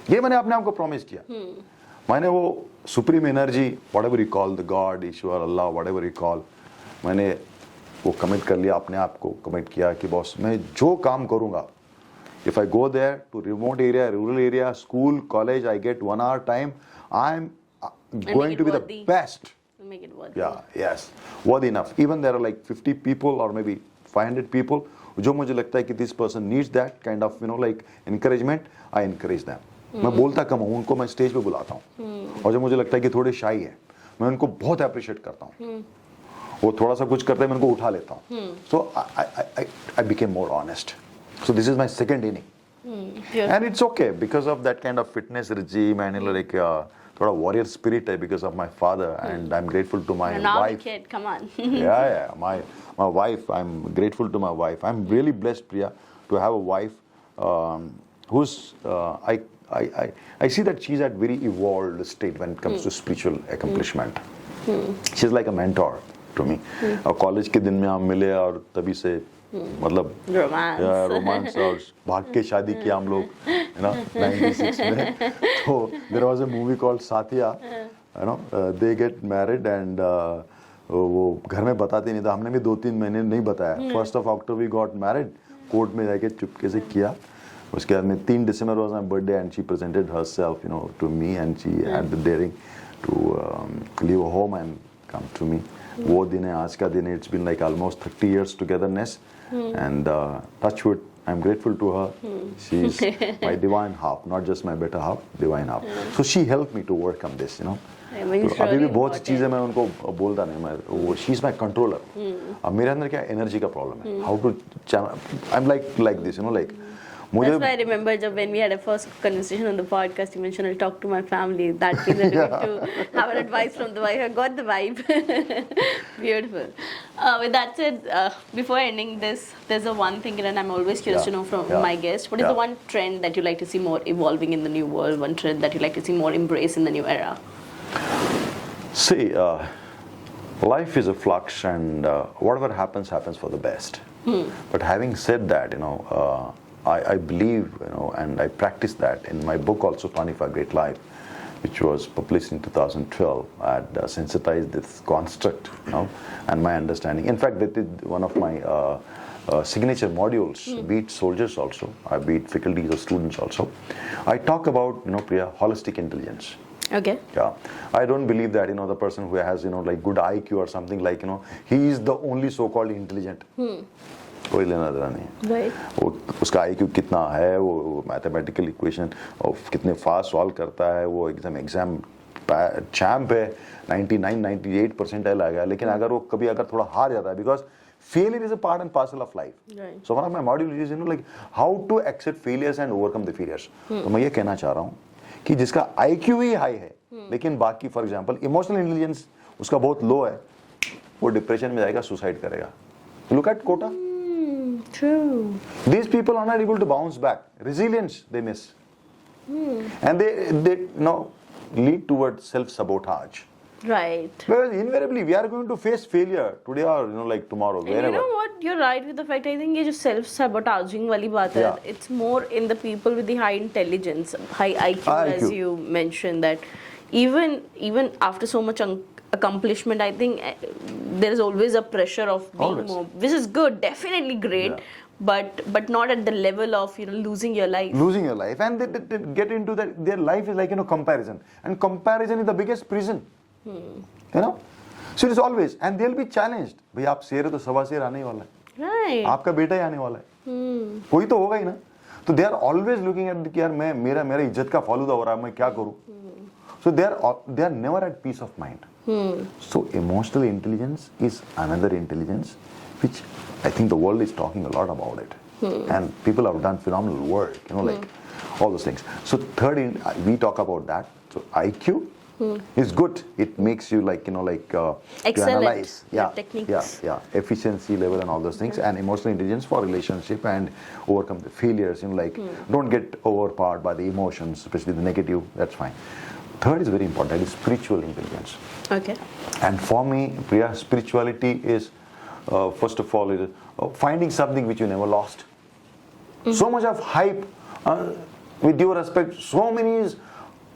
ये मैंने अपने आप को promise किया. मैंने वो supreme energy, whatever you call the God, Ishwar, Allah, whatever you call, मैंने वो commit कर लिया, अपने आप को commit किया कि boss, मैं जो काम करूँगा, if I go there to remote area, rural area, school, college, I get 1 hour time, I'm going to be the best. Make it worthy. Yeah, yes, worthy enough. Even there are like 50 people or maybe 500 people, जो मुझे लगता है कि this person needs that kind of encouragement, I encourage them. मैं बोलता कम हूँ, उनको मैं स्टेज पे बुलाता हूँ, और जो मुझे लगता है कि थोड़े शाई है, मैं उनको बहुत अप्रिशिएट करता हूँ. वो थोड़ा सा कुछ करते हैं, मैं उनको उठा लेता हूँ. So I became more honest. So this is my second inning, and it's okay because of that kind of fitness regime and थोड़ा warrior spirit है because of my father, and I'm grateful to my now wife. The kid, come on. Yeah, my wife. I'm grateful to my wife. I'm really blessed, Priya, to have a wife who's I see that she's at very evolved state when it comes to spiritual accomplishment. She's like a mentor to me. और college के दिन में हम मिले और तभी से मतलब रोमांस और भाग के शादी किया हम लोग 96 में. तो there was a movie called Saathiya, they get married and वो घर में बताते नहीं था. हमने भी 2-3 महीने नहीं बताया. 1st of October we got married, court में जाके चुपके से किया. उसके बाद में 3 December was my birthday and she presented herself to me, and she had the daring to leave home and come to me. वो दिन है, आज का दिन है. It's been like almost 30 years togetherness, and touch wood, I'm grateful to her. She's my divine half, not just my better half, divine half. So she helped me to overcome this, तो अभी भी बहुत सी चीज़ें मैं उनको बोलता नहीं. मैं she's my controller. अब मेरे अंदर क्या एनर्जी का प्रॉब्लम है. How to channel, I'm like this, मुझे That's why I remember when we had a first conversation on the podcast, you mentioned I'll talk to my family. That means I'm going to have an advice from the wife. I got the vibe. Beautiful. With that said, before ending this, there's a one thing, and I'm always curious to know from my guest, what is the one trend that you like to see more evolving in the new world? One trend that you like to see more embraced in the new era? See, life is a flux, and whatever happens for the best. But having said that, I believe, and I practice that in my book also, 25 Great Life, which was published in 2012. I had sensitized this construct, and my understanding. In fact, that is one of my signature modules, be it soldiers also, be it faculties or students also. I talk about, Priya, holistic intelligence. Okay. Yeah, I don't believe that the person who has like good IQ or something like he is the only so-called intelligent. कोई लेना देना नहीं Right. वो उसका IQ कितना है, वो mathematical equation और कितने फास्ट सॉल्व करता है, वो एग्जाम चैम्प है, 99-98 परसेंटाइल आ गया, लेकिन अगर वो कभी अगर थोड़ा हार जाता है, because failure is a part and parcel of life. Right. So one of my modules is like how to accept failures and overcome the failures. तो मैं ये कहना चाह रहा हूँ कि जिसका IQ ही हाई है, लेकिन बाकी फॉर एग्जांपल इमोशनल इंटेलिजेंस उसका बहुत लो है, वो डिप्रेशन में जाएगा, सुसाइड करेगा. Look at Kota. True. These people are not able to bounce back. Resilience they miss, and they lead towards self-sabotage. Right. Because invariably we are going to face failure today or like tomorrow. And wherever. you know what? You're right with the fact. I think ये जो self-sabotaging वाली बात है, it's more in the people with the high intelligence, high IQ, as you mentioned. That even after so much accomplishment, I think there is always a pressure of being more. This is good, definitely great. Yeah. But not at the level of losing your life. Losing your life, and they get into that. Their life is like comparison, and comparison is the biggest prison. So it is always, and they'll be challenged. भाई आप शेर है तो सवा शेर आने ही वाला है. Right. आपका बेटा ही आने वाला है. कोई तो होगा ही ना. तो they are always looking at कि यार मैं मेरा इज्जत का फालूदा हो रहा है, मैं क्या करूँ? So they are never at peace of mind. So emotional intelligence is another intelligence which I think the world is talking a lot about it, and people have done phenomenal work, like all those things. So third, we talk about that. So IQ is good. It makes you like to analyze, techniques, efficiency level and all those things, and emotional intelligence for relationship and overcome the failures. Don't get overpowered by the emotions, especially the negative. That's fine. Third is very important. That is spiritual intelligence. Okay. And for me, Priya, spirituality is first of all is finding something which you never lost. So much of hype. With due respect, so many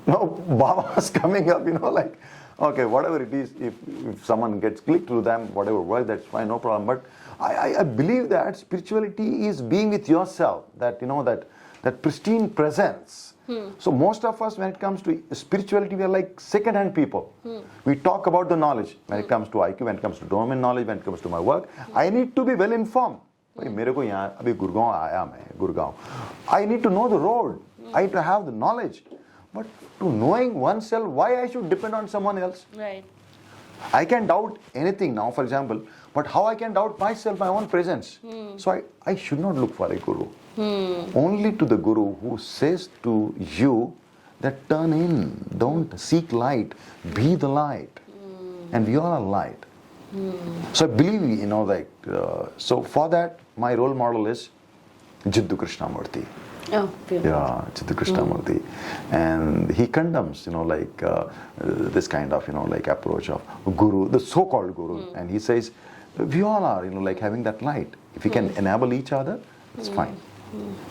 Babas coming up. Like okay, whatever it is, if someone gets clicked to them, whatever work, that's fine, no problem. But I believe that spirituality is being with yourself. That that pristine presence. So most of us, when it comes to spirituality, we are like second-hand people. We talk about the knowledge when it comes to IQ, when it comes to domain knowledge, when it comes to my work. I need to be well informed. मेरे को यहाँ अभी गुड़गांव आया मैं Gurgaon. I need to know the road. I need to have the knowledge. But to knowing oneself, why I should depend on someone else? Right. I can doubt anything now, for example, but how I can doubt myself, my own presence? So I should not look for a guru. Only to the guru who says to you that turn in, don't seek light, be the light. And we all are light. So I believe, so for that, my role model is Jiddu Krishnamurti. Oh, beautiful. Yeah, Jiddu Krishnamurti. And he condemns, this kind of, approach of guru, the so-called guru. And he says, we all are, having that light. If we can enable each other, it's fine.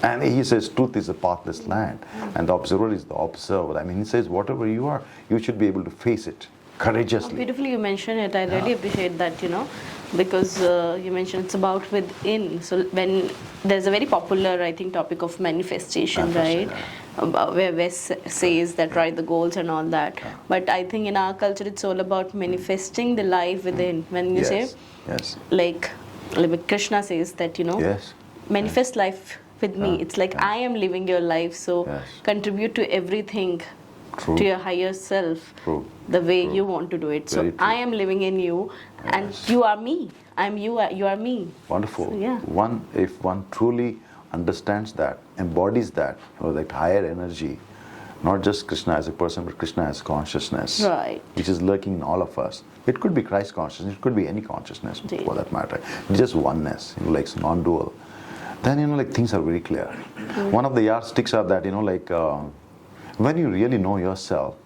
And he says, truth is a pathless land, and the observer is the observer. I mean, he says, whatever you are, you should be able to face it courageously. Beautifully you mentioned it. I really appreciate that, because you mentioned it's about within. So when there's a very popular, I think, topic of manifestation, right? Where West says that write the goals and all that. But I think in our culture, it's all about manifesting the life within. When you say, like Krishna says that, manifest life with me. It's like I am living your life, so contribute to everything, to your higher self, the way you want to do it. So I am living in you, and you are me. I am you. You are me. Wonderful. So, If one truly understands that, embodies that, like higher energy, not just Krishna as a person, but Krishna as consciousness, Right. which is lurking in all of us. It could be Christ consciousness, it could be any consciousness Indeed. for that matter. It's just oneness, like it's non-dual. Then, like things are very clear. One of the yardsticks are that, like when you really know yourself,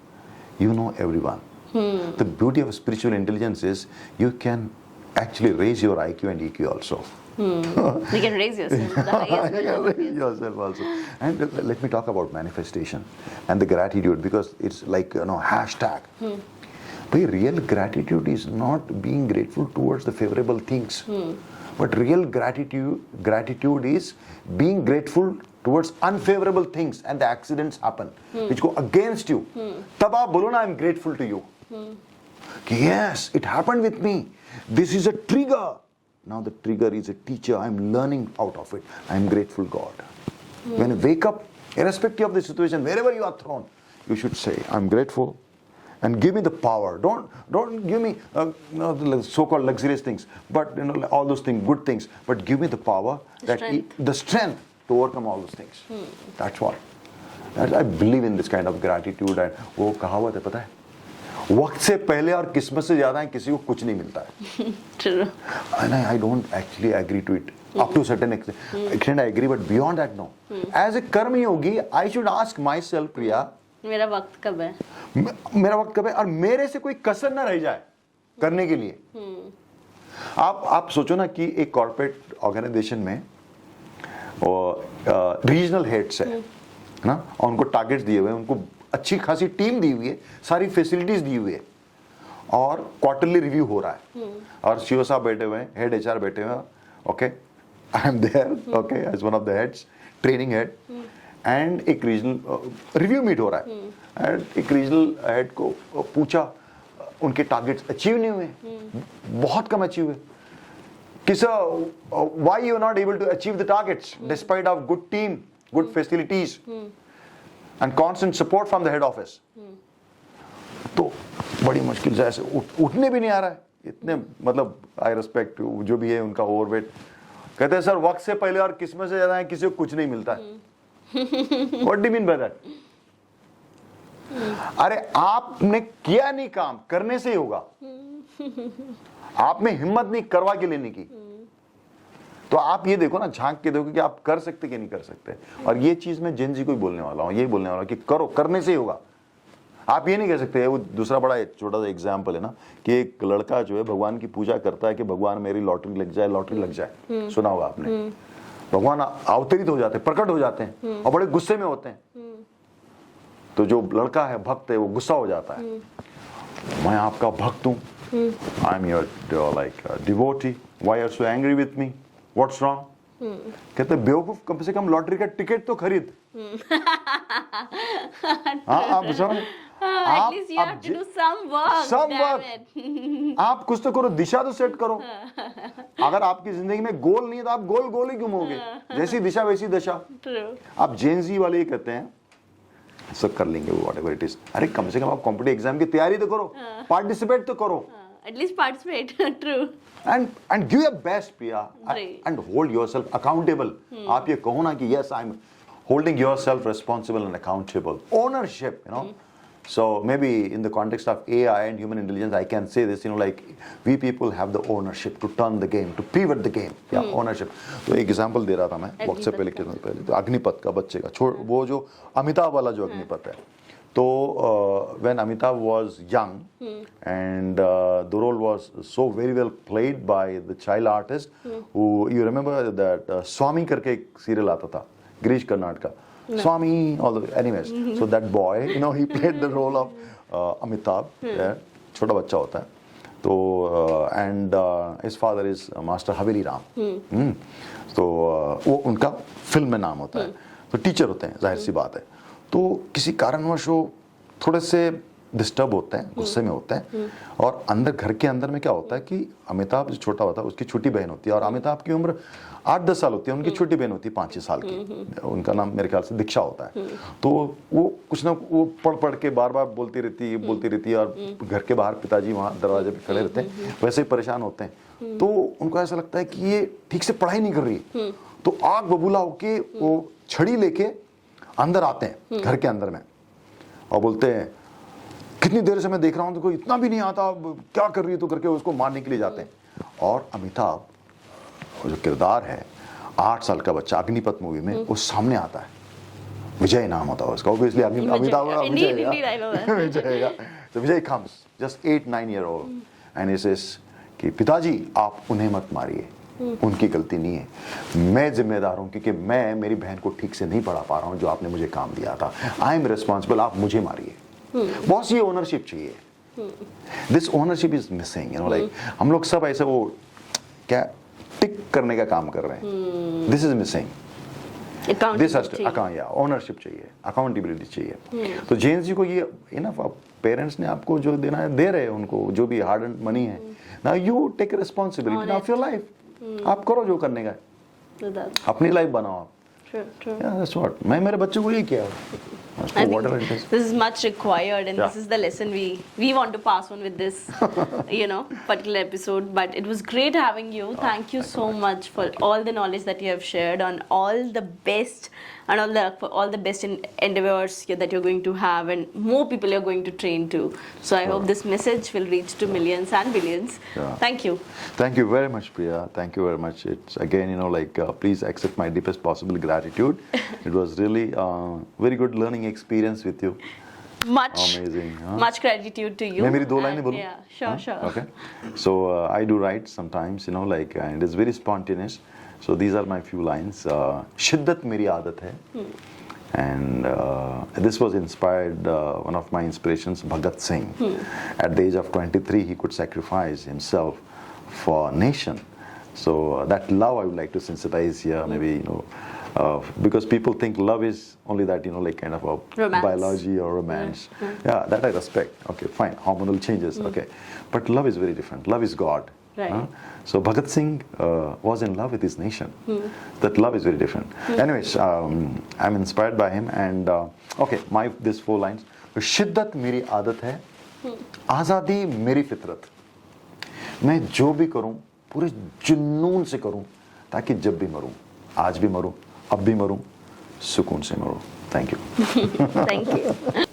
you know everyone. The beauty of spiritual intelligence is you can actually raise your IQ and EQ also. You can raise yourself. The highest level. Yourself also. And let me talk about manifestation and the gratitude, because it's like hashtag. But real gratitude is not being grateful towards the favorable things, but real gratitude is being grateful towards unfavorable things and the accidents happen which go against you. Tab aap bolo na, I'm grateful to you. Yes, it happened with me. This is a trigger. Now the trigger is a teacher. I'm learning out of it. I'm grateful, God. When you wake up, irrespective of the situation, wherever you are thrown, you should say, I'm grateful. And give me the power. Don't give me the so-called luxurious things, but all those things, good things. But give me the power, the strength to overcome all those things. That's what. I believe in this kind of gratitude. And वो कहावत है पता है, वक्त से पहले और किस्मत से ज्यादा है किसी को कुछ नहीं मिलता है. True. And I don't actually agree to it. Up to a certain extent I agree, but beyond that no. As a कर्म योगी, I should ask myself, Priya, मेरा वक्त कब है? मेरा वक्त कब है और मेरे से कोई कसर ना रह जाए करने के लिए. आप सोचो ना कि एक कॉर्पोरेट ऑर्गेनाइजेशन में रीजनल हेड्स है ना, और उनको टारगेट्स दिए हुए हैं, उनको अच्छी खासी टीम दी हुई है, सारी फैसिलिटीज दी हुई है, और क्वार्टरली रिव्यू हो रहा है, और सीईओ साहब बैठे हुए हैं, हेड एचआर बैठे हुए हैं, okay, I am there, okay, as one of the heads, training head, and एक रीजनल रिव्यू मीट हो रहा है, एंड एक रीजनल हेड को पूछा उनके टारगेट्स अचीव नहीं हुए, बहुत कम अचीव हुए, कि sir why you are not able to achieve the targets despite of good team, good facilities and constant support from the head office. तो बड़ी मुश्किल से ऐसे उठने भी नहीं आ रहा है, इतने मतलब आई रिस्पेक्ट जो भी है उनका ओवरवेट, कहते हैं सर वक्त से पहले और किस्मत से ज्यादा है किसी को कुछ नहीं मिलता है. What do you mean by that? अरे आपने किया नहीं, काम करने से ही होगा. आप में हिम्मत नहीं करवा के लेने की. तो आप ये देखो ना, झांक के देखो कि आप कर सकते कि नहीं कर सकते. और ये चीज मैं जेन जी को ही बोलने वाला हूं, यही बोलने वाला हूं कि करो, करने से ही होगा. आप ये नहीं कह सकते. वो दूसरा बड़ा छोटा सा एग्जाम्पल है ना, कि एक लड़का जो है भगवान की पूजा करता है कि भगवान मेरी लॉटरी लग जाए, लॉटरी लग जाए. सुना होगा आपने. भगवान अवतरित हो जाते हैं, प्रकट हो जाते हैं, और बड़े गुस्से में होते हैं. तो जो लड़का है, भक्त है, वो गुस्सा हो जाता है, मैं आपका भक्त हूं, I am your like devotee, why are so angry with me, what's wrong. कहते बेवकूफ, कम से कम लॉटरी का टिकट तो खरीद. आप समझ, At least you have to do some work. Damn it. आप कुछ तो करो, दिशा तो सेट करो. अगर आपकी जिंदगी में गोल नहीं है तो आप गोल ही घूमोगे. जैसी दिशा वैसी दशा. True. आप जेन जी वाले ये कहते हैं सब कर लेंगे वो व्हाटएवर इट इज. अरे कम से कम आप कॉम्पिटिटिव एग्जाम की तैयारी तो करो, पार्टिसिपेट तो करो. At least participate. True. and give your best, Priya, Right. and hold yourself accountable. आप ये कहो ना कि yes, I'm holding yourself responsible and accountable. Ownership, So maybe in the context of AI and human intelligence, I can say this, like we people have the ownership to turn the game, to pivot the game. Yeah, ownership. तो एक example दे रहा था मैं वक्त से पहले तो अग्निपथ का बच्चे का, वो जो अमिताभ वाला जो अग्निपथ है. तो when Amitabh was young and the role was so very well played by the child artist who, you remember that Swami करके एक सीरियल आता था गिरीश कर्नाड का. No. Swami, all the, anyways. So that boy, he played the role of Amitabh. Yeah, छोटा बच्चा होता है. तो and his father is Master Haveli Ram. तो वो उनका फिल्म में नाम होता है. तो टीचर होते हैं, जाहिर सी बात है. तो किसी कारणवश वो थोड़े से डिस्टर्ब होते हैं, गुस्से में होते हैं, और अंदर घर के अंदर में क्या होता है कि अमिताभ जो छोटा होता है उसकी छोटी बहन होती है, और अमिताभ की उम्र 8-10 साल होती है, उनकी छोटी बहन होती है 5-6 साल की, उनका नाम मेरे ख्याल से दीक्षा होता है। तो वो कुछ ना वो पढ़ के बार बार बोलती रहती है, और घर के बाहर पिताजी वहाँ दरवाजे पे खड़े रहते हैं, वैसे ही परेशान होते हैं। तो उनको ऐसा लगता है कि ये ठीक से पढ़ाई नहीं कर रही, तो आग बबूला होके वो छड़ी लेके अंदर आते हैं घर के अंदर में, और बोलते हैं कितनी देर से मैं देख रहा हूं, तो कोई इतना भी नहीं आता, क्या कर रही है, तो करके उसको मारने के लिए जाते हैं। और अमिताभ जो किरदार है, 8 साल का बच्चा अग्निपथ मूवी में, वो सामने आता है, विजय नाम होता है उसका, ऑब्वियसली अमिताभ विजय। तो Vijay comes just 8-9 year old and he says कि पिताजी आप उन्हें मत मारिए, उनकी गलती नहीं है, मैं जिम्मेदार हूं, क्योंकि मैं मेरी बहन को ठीक से नहीं पढ़ा पा रहा हूं जो आपने मुझे काम दिया था, आई एम रिस्पॉन्सिबल, आप मुझे मारिए। बॉस ये ओनरशिप चाहिए, this ownership is missing, you know, like हम लोग सब ऐसे वो क्या टिक करने का काम कर रहे हैं, दिस इज मिसिंग, ओनरशिप चाहिए, अकाउंटेबिलिटी चाहिए। तो जेन जी को ये इनफ, पेरेंट्स ने आपको जो देना है दे रहे हैं उनको, जो भी हार्ड अर्न मनी है, now you take responsibility of your life, आप करो जो करने का है, अपनी लाइफ बनाओ आप। True. Yeah, that's what. मैं मेरे बच्चे को यही किया। I think this is much required, and this is the lesson we want to pass on with this, particular episode. But it was great having you. Thank you so much for all the knowledge that you have shared, on all the best and all the best endeavors that you're going to have, and more people you're going to train to. So I hope this message will reach to millions and billions. Yeah. Thank you. Thank you very much, Priya. Thank you very much. It's again, please accept my deepest possible gratitude. It was really very good learning experience with you. Much amazing. Much gratitude to you. मैं मेरी 2 लाइनें बोलूं? Yeah, sure. Okay. So I do write sometimes, and it's very spontaneous. So these are my few lines. शिद्दत मेरी आदत है. And this was inspired, one of my inspirations, Bhagat Singh. At the age of 23, he could sacrifice himself for nation. So that love I would like to synthesize here, maybe, because people think love is only that, like kind of a romance. Biology or romance. Yeah, that I respect. Okay, fine. Hormonal changes. Okay. But love is very different. Love is God. Right. So Bhagat Singh was in love with his nation. That love is very different. Anyways, I'm inspired by him, and okay, this 4 lines. शिद्दत मेरी आदत है, आज़ादी मेरी फितरत, मैं जो भी करूं पूरे जुनून से करूं, ताकि जब भी मरूं, आज भी मरूं, अब भी मरूं, सुकून से मरूं. Thank you. Thank you.